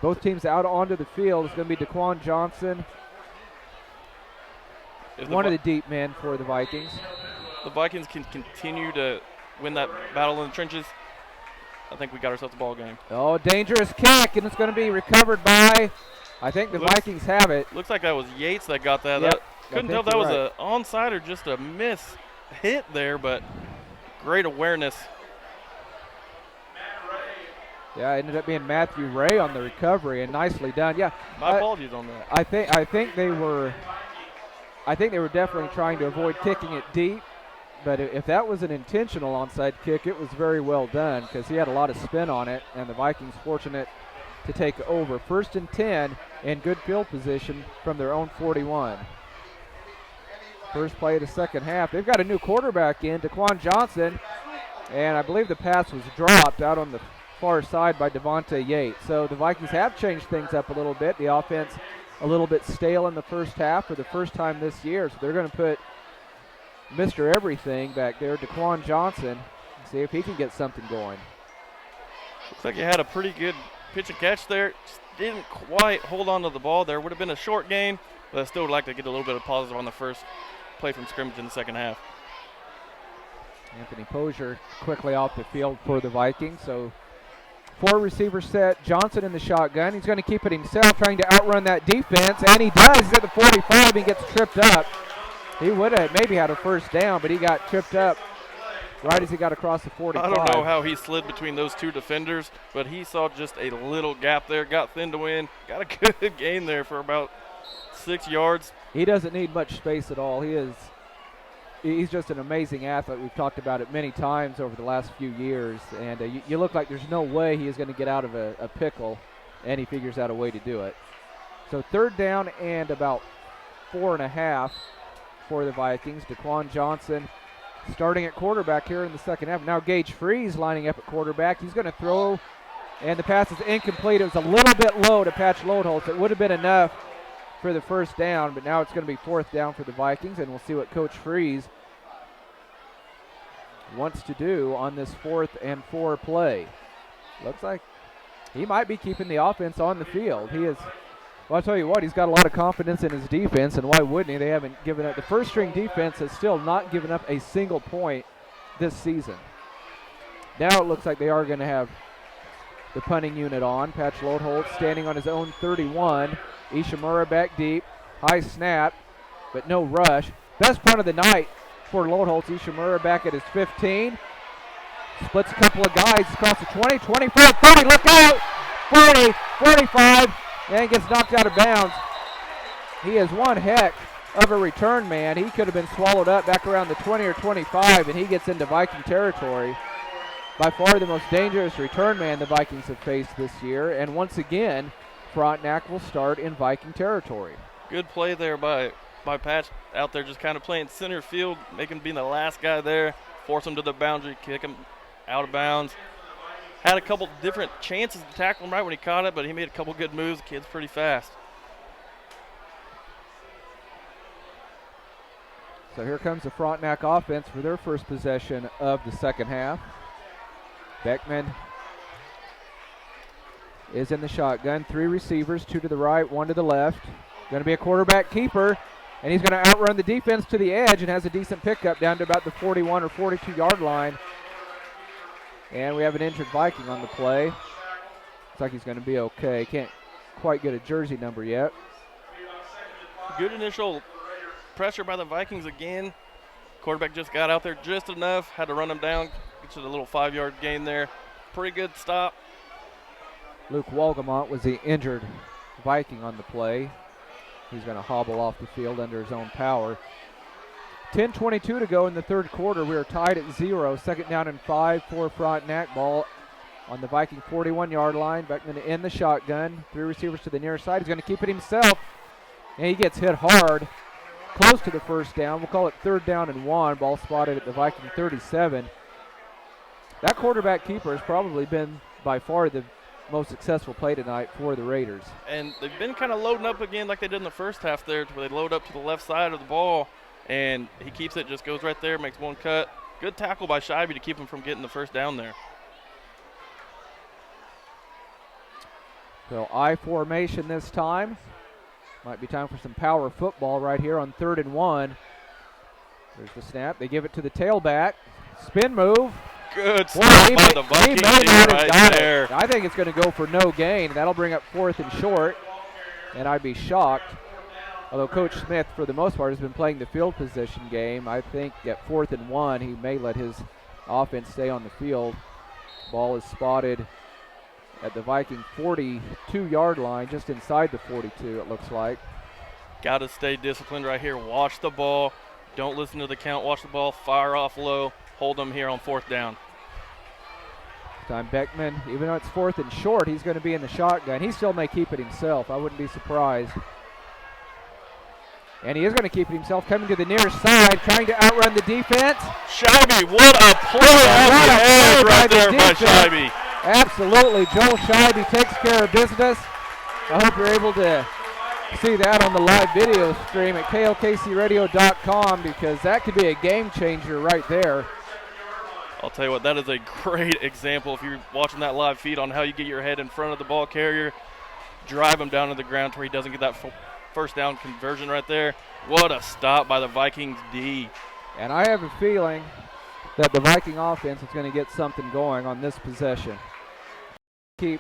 Both teams out onto the field. It's going to be Daquan Johnson, one of the deep men for the Vikings. The Vikings can continue to win that battle in the trenches. I think we got ourselves a ball game. Oh, dangerous kick, and it's going to be recovered by, I think the Vikings have it. Looks like that was Yates that got that. Yep, couldn't tell if that was an onside or just a miss hit there, but great awareness. Yeah, it ended up being Matthew Ray on the recovery, and nicely done. Yeah, my apologies on that. I think they were definitely trying to avoid kicking it deep, but if that was an intentional onside kick, it was very well done because he had a lot of spin on it, and the Vikings fortunate to take over. 1st and 10 in good field position from their own 41. First play of the second half. They've got a new quarterback in, Daquan Johnson, and I believe the pass was dropped out on the far side by Devontae Yates. So the Vikings have changed things up a little bit. The offense a little bit stale in the first half for the first time this year. So they're going to put Mr. Everything back there, Daquan Johnson, and see if he can get something going. Looks like he had a pretty good pitch and catch there. Just didn't quite hold on to the ball there. Would have been a short gain, but I still would like to get a little bit of positive on the first play from scrimmage in the second half. Anthony Posier quickly off the field for the Vikings. So 4 receiver set, Johnson in the shotgun. He's going to keep it himself, trying to outrun that defense, and he does. He's at the 45. He gets tripped up. He would have maybe had a first down, but he got tripped up right as he got across the 45. I don't know how he slid between those 2 defenders, but he saw just a little gap there, got thin to win, got a good gain there for about 6 yards. He doesn't need much space at all. He's just an amazing athlete. We've talked about it many times over the last few years, and you look like there's no way he is going to get out of a pickle, and he figures out a way to do it. So 3rd down and about 4.5 for the Vikings. Daquan Johnson starting at quarterback here in the second half. Now Gage Freeze lining up at quarterback. He's going to throw, and the pass is incomplete. It was a little bit low to Patch Loadholtz. It would have been enough for the first down, but now it's going to be 4th down for the Vikings, and we'll see what Coach Freeze wants to do on this 4th and 4 play. Looks like he might be keeping the offense on the field. He is, well, I'll tell you what, he's got a lot of confidence in his defense, and why wouldn't he? They haven't given up. The first-string defense has still not given up a single point this season. Now it looks like they are going to have the punting unit on. Patch Loadholtz standing on his own 31. Ishimura back deep. High snap, but no rush. Best punt of the night for Loadholtz. Ishimura back at his 15. Splits a couple of guys across the 20, 25, 30. Look out! 40, 45, and gets knocked out of bounds. He is one heck of a return man. He could have been swallowed up back around the 20 or 25, and he gets into Viking territory. By far the most dangerous return man the Vikings have faced this year, and once again, Frontenac will start in Viking territory. Good play there by Patch out there, just kind of playing center field, making being the last guy there, force him to the boundary, kick him out of bounds. Had a couple different chances to tackle him right when he caught it, but he made a couple good moves. The kid's pretty fast. So here comes the Frontenac offense for their first possession of the second half. Beckman is in the shotgun. 3 receivers, 2 to the right, 1 to the left. Going to be a quarterback keeper, and he's going to outrun the defense to the edge and has a decent pickup down to about the 41 or 42-yard line. And we have an injured Viking on the play. Looks like he's going to be okay. Can't quite get a jersey number yet. Good initial pressure by the Vikings again. Quarterback just got out there just enough, had to run him down, get to the little 5-yard gain there. Pretty good stop. Luke Walgamont was the injured Viking on the play. He's going to hobble off the field under his own power. 10:22 to go in the third quarter. We are tied at 0. Second down and 5 for Frontenac. Ball on the Viking 41-yard line. Beckman in the shotgun. 3 receivers to the near side. He's going to keep it himself. And he gets hit hard. Close to the first down. We'll call it 3rd down and 1. Ball spotted at the Viking 37. That quarterback keeper has probably been by far the most successful play tonight for the Raiders. And they've been kind of loading up again like they did in the first half there, where they load up to the left side of the ball, and he keeps it, just goes right there, makes one cut. Good tackle by Scheibe to keep him from getting the first down there. So I formation this time. Might be time for some power football right here on 3rd and 1. There's the snap. They give it to the tailback. Spin move. Good stop by the Vikings right there. I think it's going to go for no gain. That'll bring up 4th and short, and I'd be shocked. Although Coach Smith, for the most part, has been playing the field position game, I think at 4th and 1, he may let his offense stay on the field. Ball is spotted at the Viking 42-yard line, just inside the 42, it looks like. Got to stay disciplined right here. Watch the ball. Don't listen to the count. Watch the ball. Fire off low. Hold them here on 4th down. Time Beckman, even though it's 4th and short, he's going to be in the shotgun. He still may keep it himself. I wouldn't be surprised. And he is going to keep it himself, coming to the near side, trying to outrun the defense. Scheibe, what a play off the edge right there by Scheibe. Absolutely, Joel Scheibe takes care of business. I hope you're able to see that on the live video stream at klkcradio.com, because that could be a game changer right there. I'll tell you what, that is a great example if you're watching that live feed on how you get your head in front of the ball carrier, drive him down to the ground where he doesn't get that first down conversion right there. What a stop by the Vikings D. And I have a feeling that the Viking offense is going to get something going on this possession. Who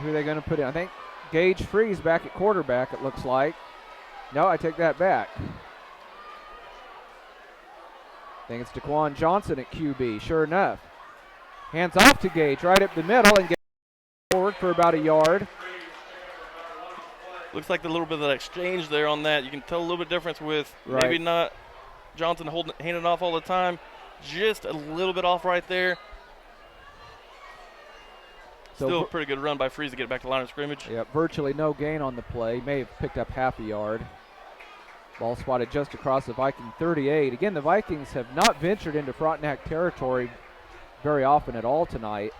are they going to put in? I think Gage Freeze back at quarterback, it looks like. No, I take that back. I think it's Daquan Johnson at QB, sure enough. Hands off to Gage right up the middle and get forward for about a yard. Looks like a little bit of that exchange there on that. You can tell a little bit difference with maybe not Johnson handing off all the time. Just a little bit off right there. Still a pretty good run by Freeze to get back to line of scrimmage. Yeah, virtually no gain on the play. May have picked up half a yard. Ball spotted just across the Viking 38. Again, the Vikings have not ventured into Frontenac territory very often at all tonight.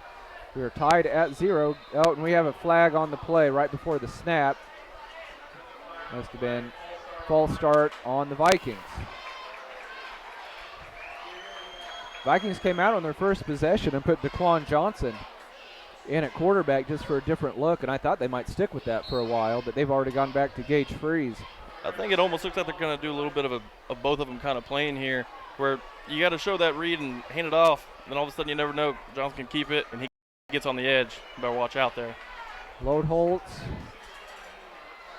We are tied at 0. Oh, and we have a flag on the play right before the snap. Must have been false start on the Vikings. Vikings came out on their first possession and put Daquan Johnson in at quarterback just for a different look, and I thought they might stick with that for a while, but they've already gone back to Gage Freeze. I think it almost looks like they're going to do a little bit of both of them kind of playing here, where you got to show that read and hand it off, and then all of a sudden you never know. Johnson can keep it, and he gets on the edge. You better watch out there. Loadholtz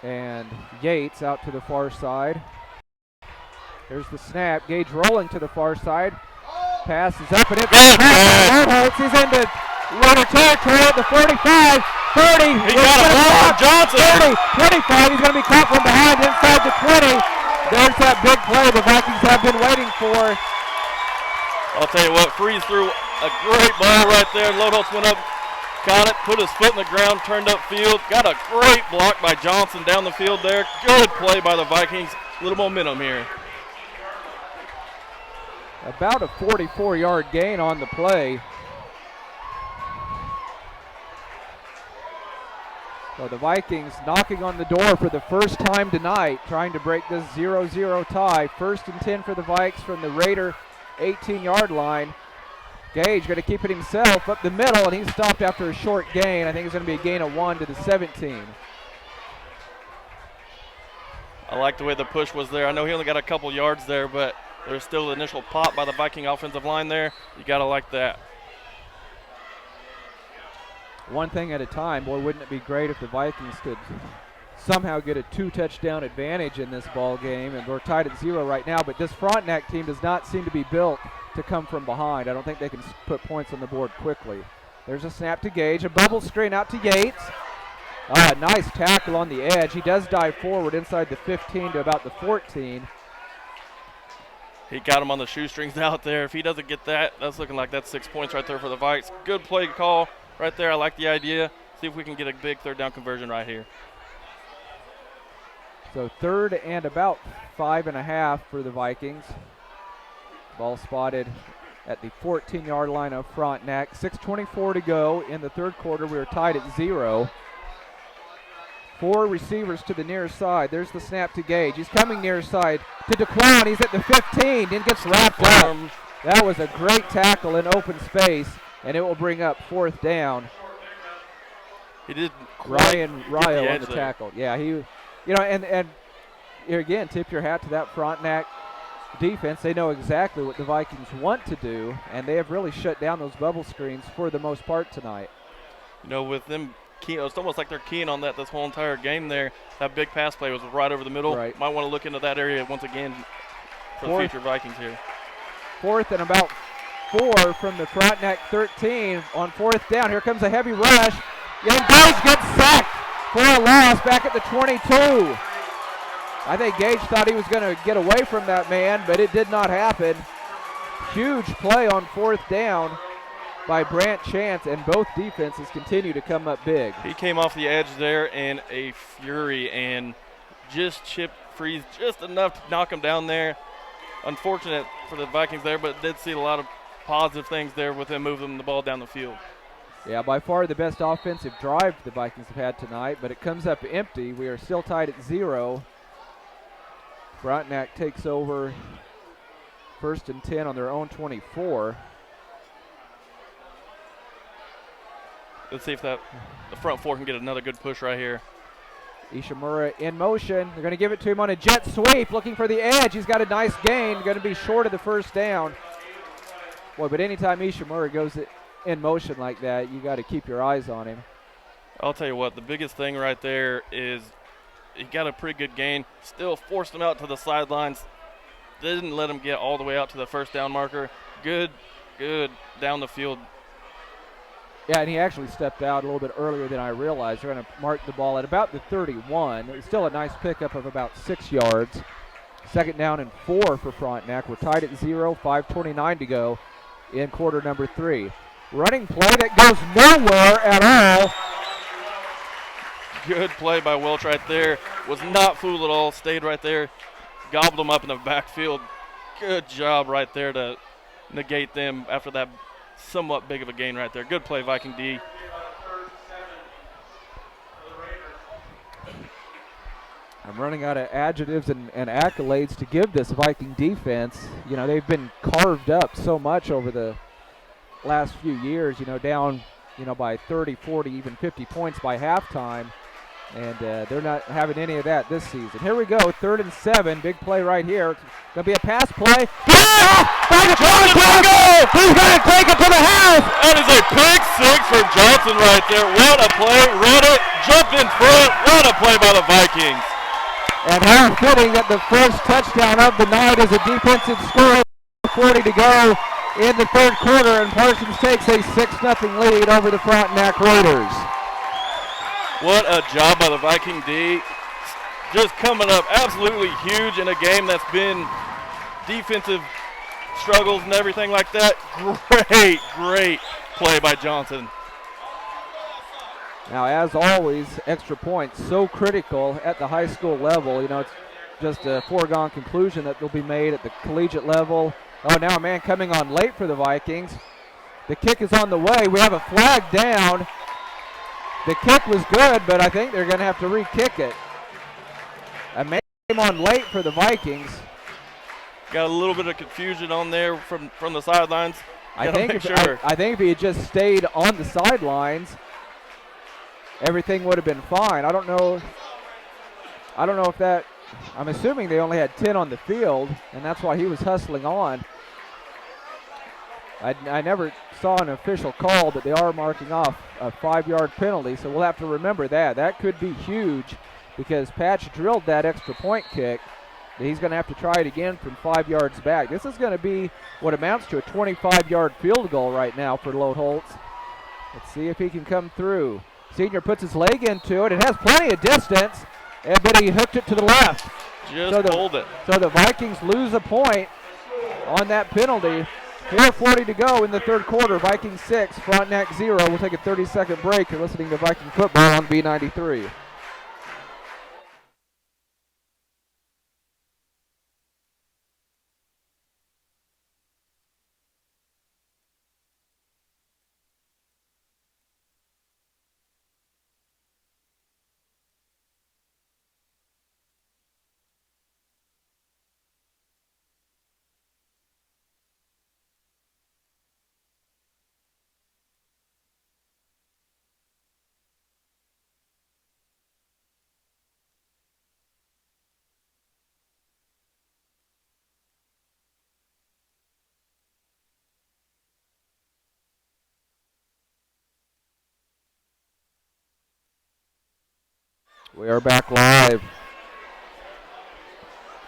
and Yates out to the far side. There's the snap. Gage rolling to the far side. Pass is up and it's Loadholtz. He's into Raider territory at the 45, 30. He got a block. Johnson. 30, 25. He's going to be caught from behind inside the 20. There's that big play the Vikings have been waiting for. I'll tell you what, Freeze threw a great ball right there. Loadholtz went up, caught it, put his foot in the ground, turned up field. Got a great block by Johnson down the field there. Good play by the Vikings. A little momentum here. About a 44-yard gain on the play. So the Vikings knocking on the door for the first time tonight, trying to break this 0-0 tie. 1st and 10 for the Vikes from the Raider 18-yard line. Gage going to keep it himself up the middle, and he's stopped after a short gain. I think it's going to be a gain of 1 to the 17. I like the way the push was there. I know he only got a couple yards there, but there's still the initial pop by the Viking offensive line there. You got to like that. One thing at a time. Boy, wouldn't it be great if the Vikings could somehow get a 2-touchdown advantage in this ball game, and we're tied at 0 right now, but this Frontenac team does not seem to be built to come from behind. I don't think they can put points on the board quickly. There's a snap to Gage, a bubble screen out to Yates. Nice tackle on the edge. He does dive forward inside the 15 to about the 14. He got him on the shoestrings out there. If he doesn't get that, that's looking like that's 6 points right there for the Vikes. Good play call right there. I like the idea. See if we can get a big third down conversion right here. So 3rd and about 5.5 for the Vikings. Ball spotted at the 14-yard line of Frontenac. 6:24 to go in the third quarter. We are tied at 0. 4 receivers to the near side. There's the snap to Gage. He's coming near side to DeQuan. He's at the 15. Then gets wrapped up. That was a great tackle in open space, and it will bring up 4th down. He did Ryan Ryo on the there. tackle. Yeah, he, and here again, tip your hat to that Frontenac defense. They know exactly what the Vikings want to do, and they have really shut down those bubble screens for the most part tonight. With them, it's almost like they're keying on that this whole entire game there. That big pass play was right over the middle. Right. Might want to look into that area once again for the future Vikings here. 4th and about 4 from the Frontenac 13 on 4th down. Here comes a heavy rush. Young Gage gets sacked for a loss back at the 22. I think Gage thought he was going to get away from that man, but it did not happen. Huge play on 4th down by Brant Chance, and both defenses continue to come up big. He came off the edge there in a fury and just chipped Freeze just enough to knock him down there. Unfortunate for the Vikings there, but did see a lot of positive things there with him moving the ball down the field. Yeah, by far the best offensive drive the Vikings have had tonight, but it comes up empty. We are still tied at 0. Frontenac takes over 1st and 10 on their own 24. Let's see if the front 4 can get another good push right here. Ishimura in motion. They're going to give it to him on a jet sweep, looking for the edge. He's got a nice gain, going to be short of the 1st down. Boy, but anytime Ishimura goes in motion like that, you got to keep your eyes on him. I'll tell you what, the biggest thing right there is he got a pretty good gain, still forced him out to the sidelines, didn't let him get all the way out to the 1st down marker. Good down the field. Yeah, and he actually stepped out a little bit earlier than I realized. They're going to mark the ball at about the 31. It's still a nice pickup of about 6 yards. 2nd down and 4 for Frontenac. We're tied at 0, 5:29 to go in quarter number 3. Running play that goes nowhere at all. Good play by Welch right there. Was not fooled at all. Stayed right there. Gobbled them up in the backfield. Good job right there to negate them after that somewhat big of a gain right there. Good play, Viking D. I'm running out of adjectives and accolades to give this Viking defense. They've been carved up so much over the last few years, down, by 30, 40, even 50 points by halftime. And they're not having any of that this season. Here we go, 3rd and 7. Big play right here. Going to be a pass play. He's going to take it to the house. That is a pick 6 for Johnson right there. What a play. Read it. Jumped in front. What a play by the Vikings. And how fitting that the first touchdown of the night is a defensive score. 40 to go in the third quarter, and Parsons takes a 6-0 lead over the Frontenac Raiders. What a job by the Viking D. Just coming up absolutely huge in a game that's been defensive struggles and everything like that. Great play by Johnson. Now, as always, extra points so critical at the high school level. It's just a foregone conclusion that they'll be made at the collegiate level. Oh, now a man coming on late for the Vikings. The kick is on the way. We have a flag down. The kick was good, but I think they're going to have to re-kick it. A man came on late for the Vikings. Got a little bit of confusion on there from the sidelines. I think if he had just stayed on the sidelines, everything would have been fine. I don't know if that. I'm assuming they only had 10 on the field, and that's why he was hustling on. I never saw an official call, but they are marking off a 5-yard penalty, so we'll have to remember that. That could be huge because Patch drilled that extra point kick. He's going to have to try it again from 5 yards back. This is going to be what amounts to a 25-yard field goal right now for Load-Holtz. Let's see if he can come through. Senior puts his leg into it. It has plenty of distance, but he hooked it to the left. Hold it. So the Vikings lose a point on that penalty. 4:40 to go in the third quarter. Vikings 6, Frontenac 0. We'll take a 30-second break. You're listening to Viking football on B93. We are back live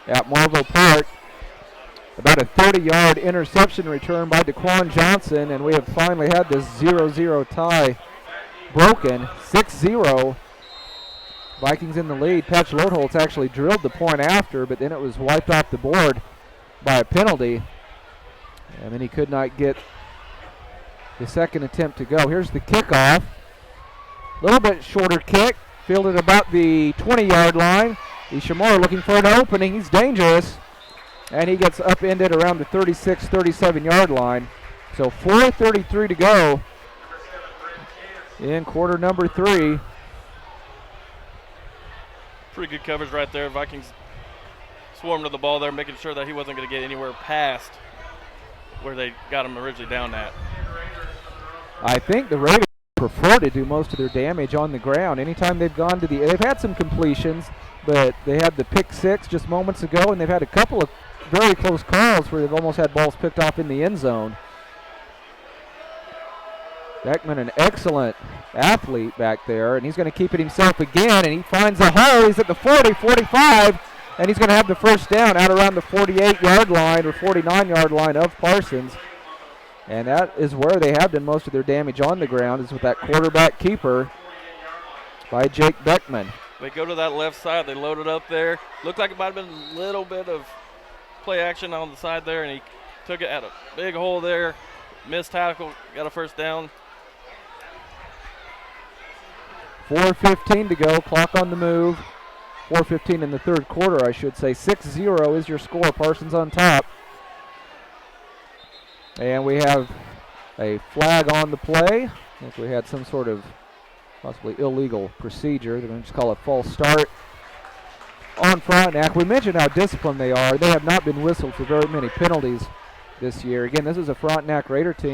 at Marvel Park. About a 30-yard interception return by DeQuan Johnson, and we have finally had this 0-0 tie broken. 6-0. Vikings in the lead. Patch Load-Holtz actually drilled the point after, but then it was wiped off the board by a penalty. And then he could not get the second attempt to go. Here's the kickoff. A little bit shorter kick. Fielded about the 20-yard line. Ishimura looking for an opening. He's dangerous. And he gets upended around the 36, 37-yard line. So 4:33 to go in quarter number 3. Pretty good coverage right there. Vikings swarmed to the ball there, making sure that he wasn't going to get anywhere past where they got him originally down at. I think the Raiders prefer to do most of their damage on the ground. Anytime they've gone to they've had some completions, but they had the pick 6 just moments ago, and they've had a couple of very close calls where they've almost had balls picked off in the end zone. Beckman, an excellent athlete back there, and he's going to keep it himself again, and he finds a hole. He's at the 40, 45, and he's going to have the first down out around the 48-yard line or 49-yard line of Parsons. And that is where they have done most of their damage on the ground, is with that quarterback keeper by Jake Beckman. They go to that left side. They load it up there. Looked like it might have been a little bit of play action on the side there, and he took it at a big hole there. Missed tackle, got a first down. 4:15 to go, clock on the move. 4:15 in the third quarter, I should say. 6-0 is your score. Parsons on top. And we have a flag on the play. I think we had some sort of possibly illegal procedure. They're going to just call it false start on Frontenac. We mentioned how disciplined they are. They have not been whistled for very many penalties this year. Again, this is a Frontenac Raider team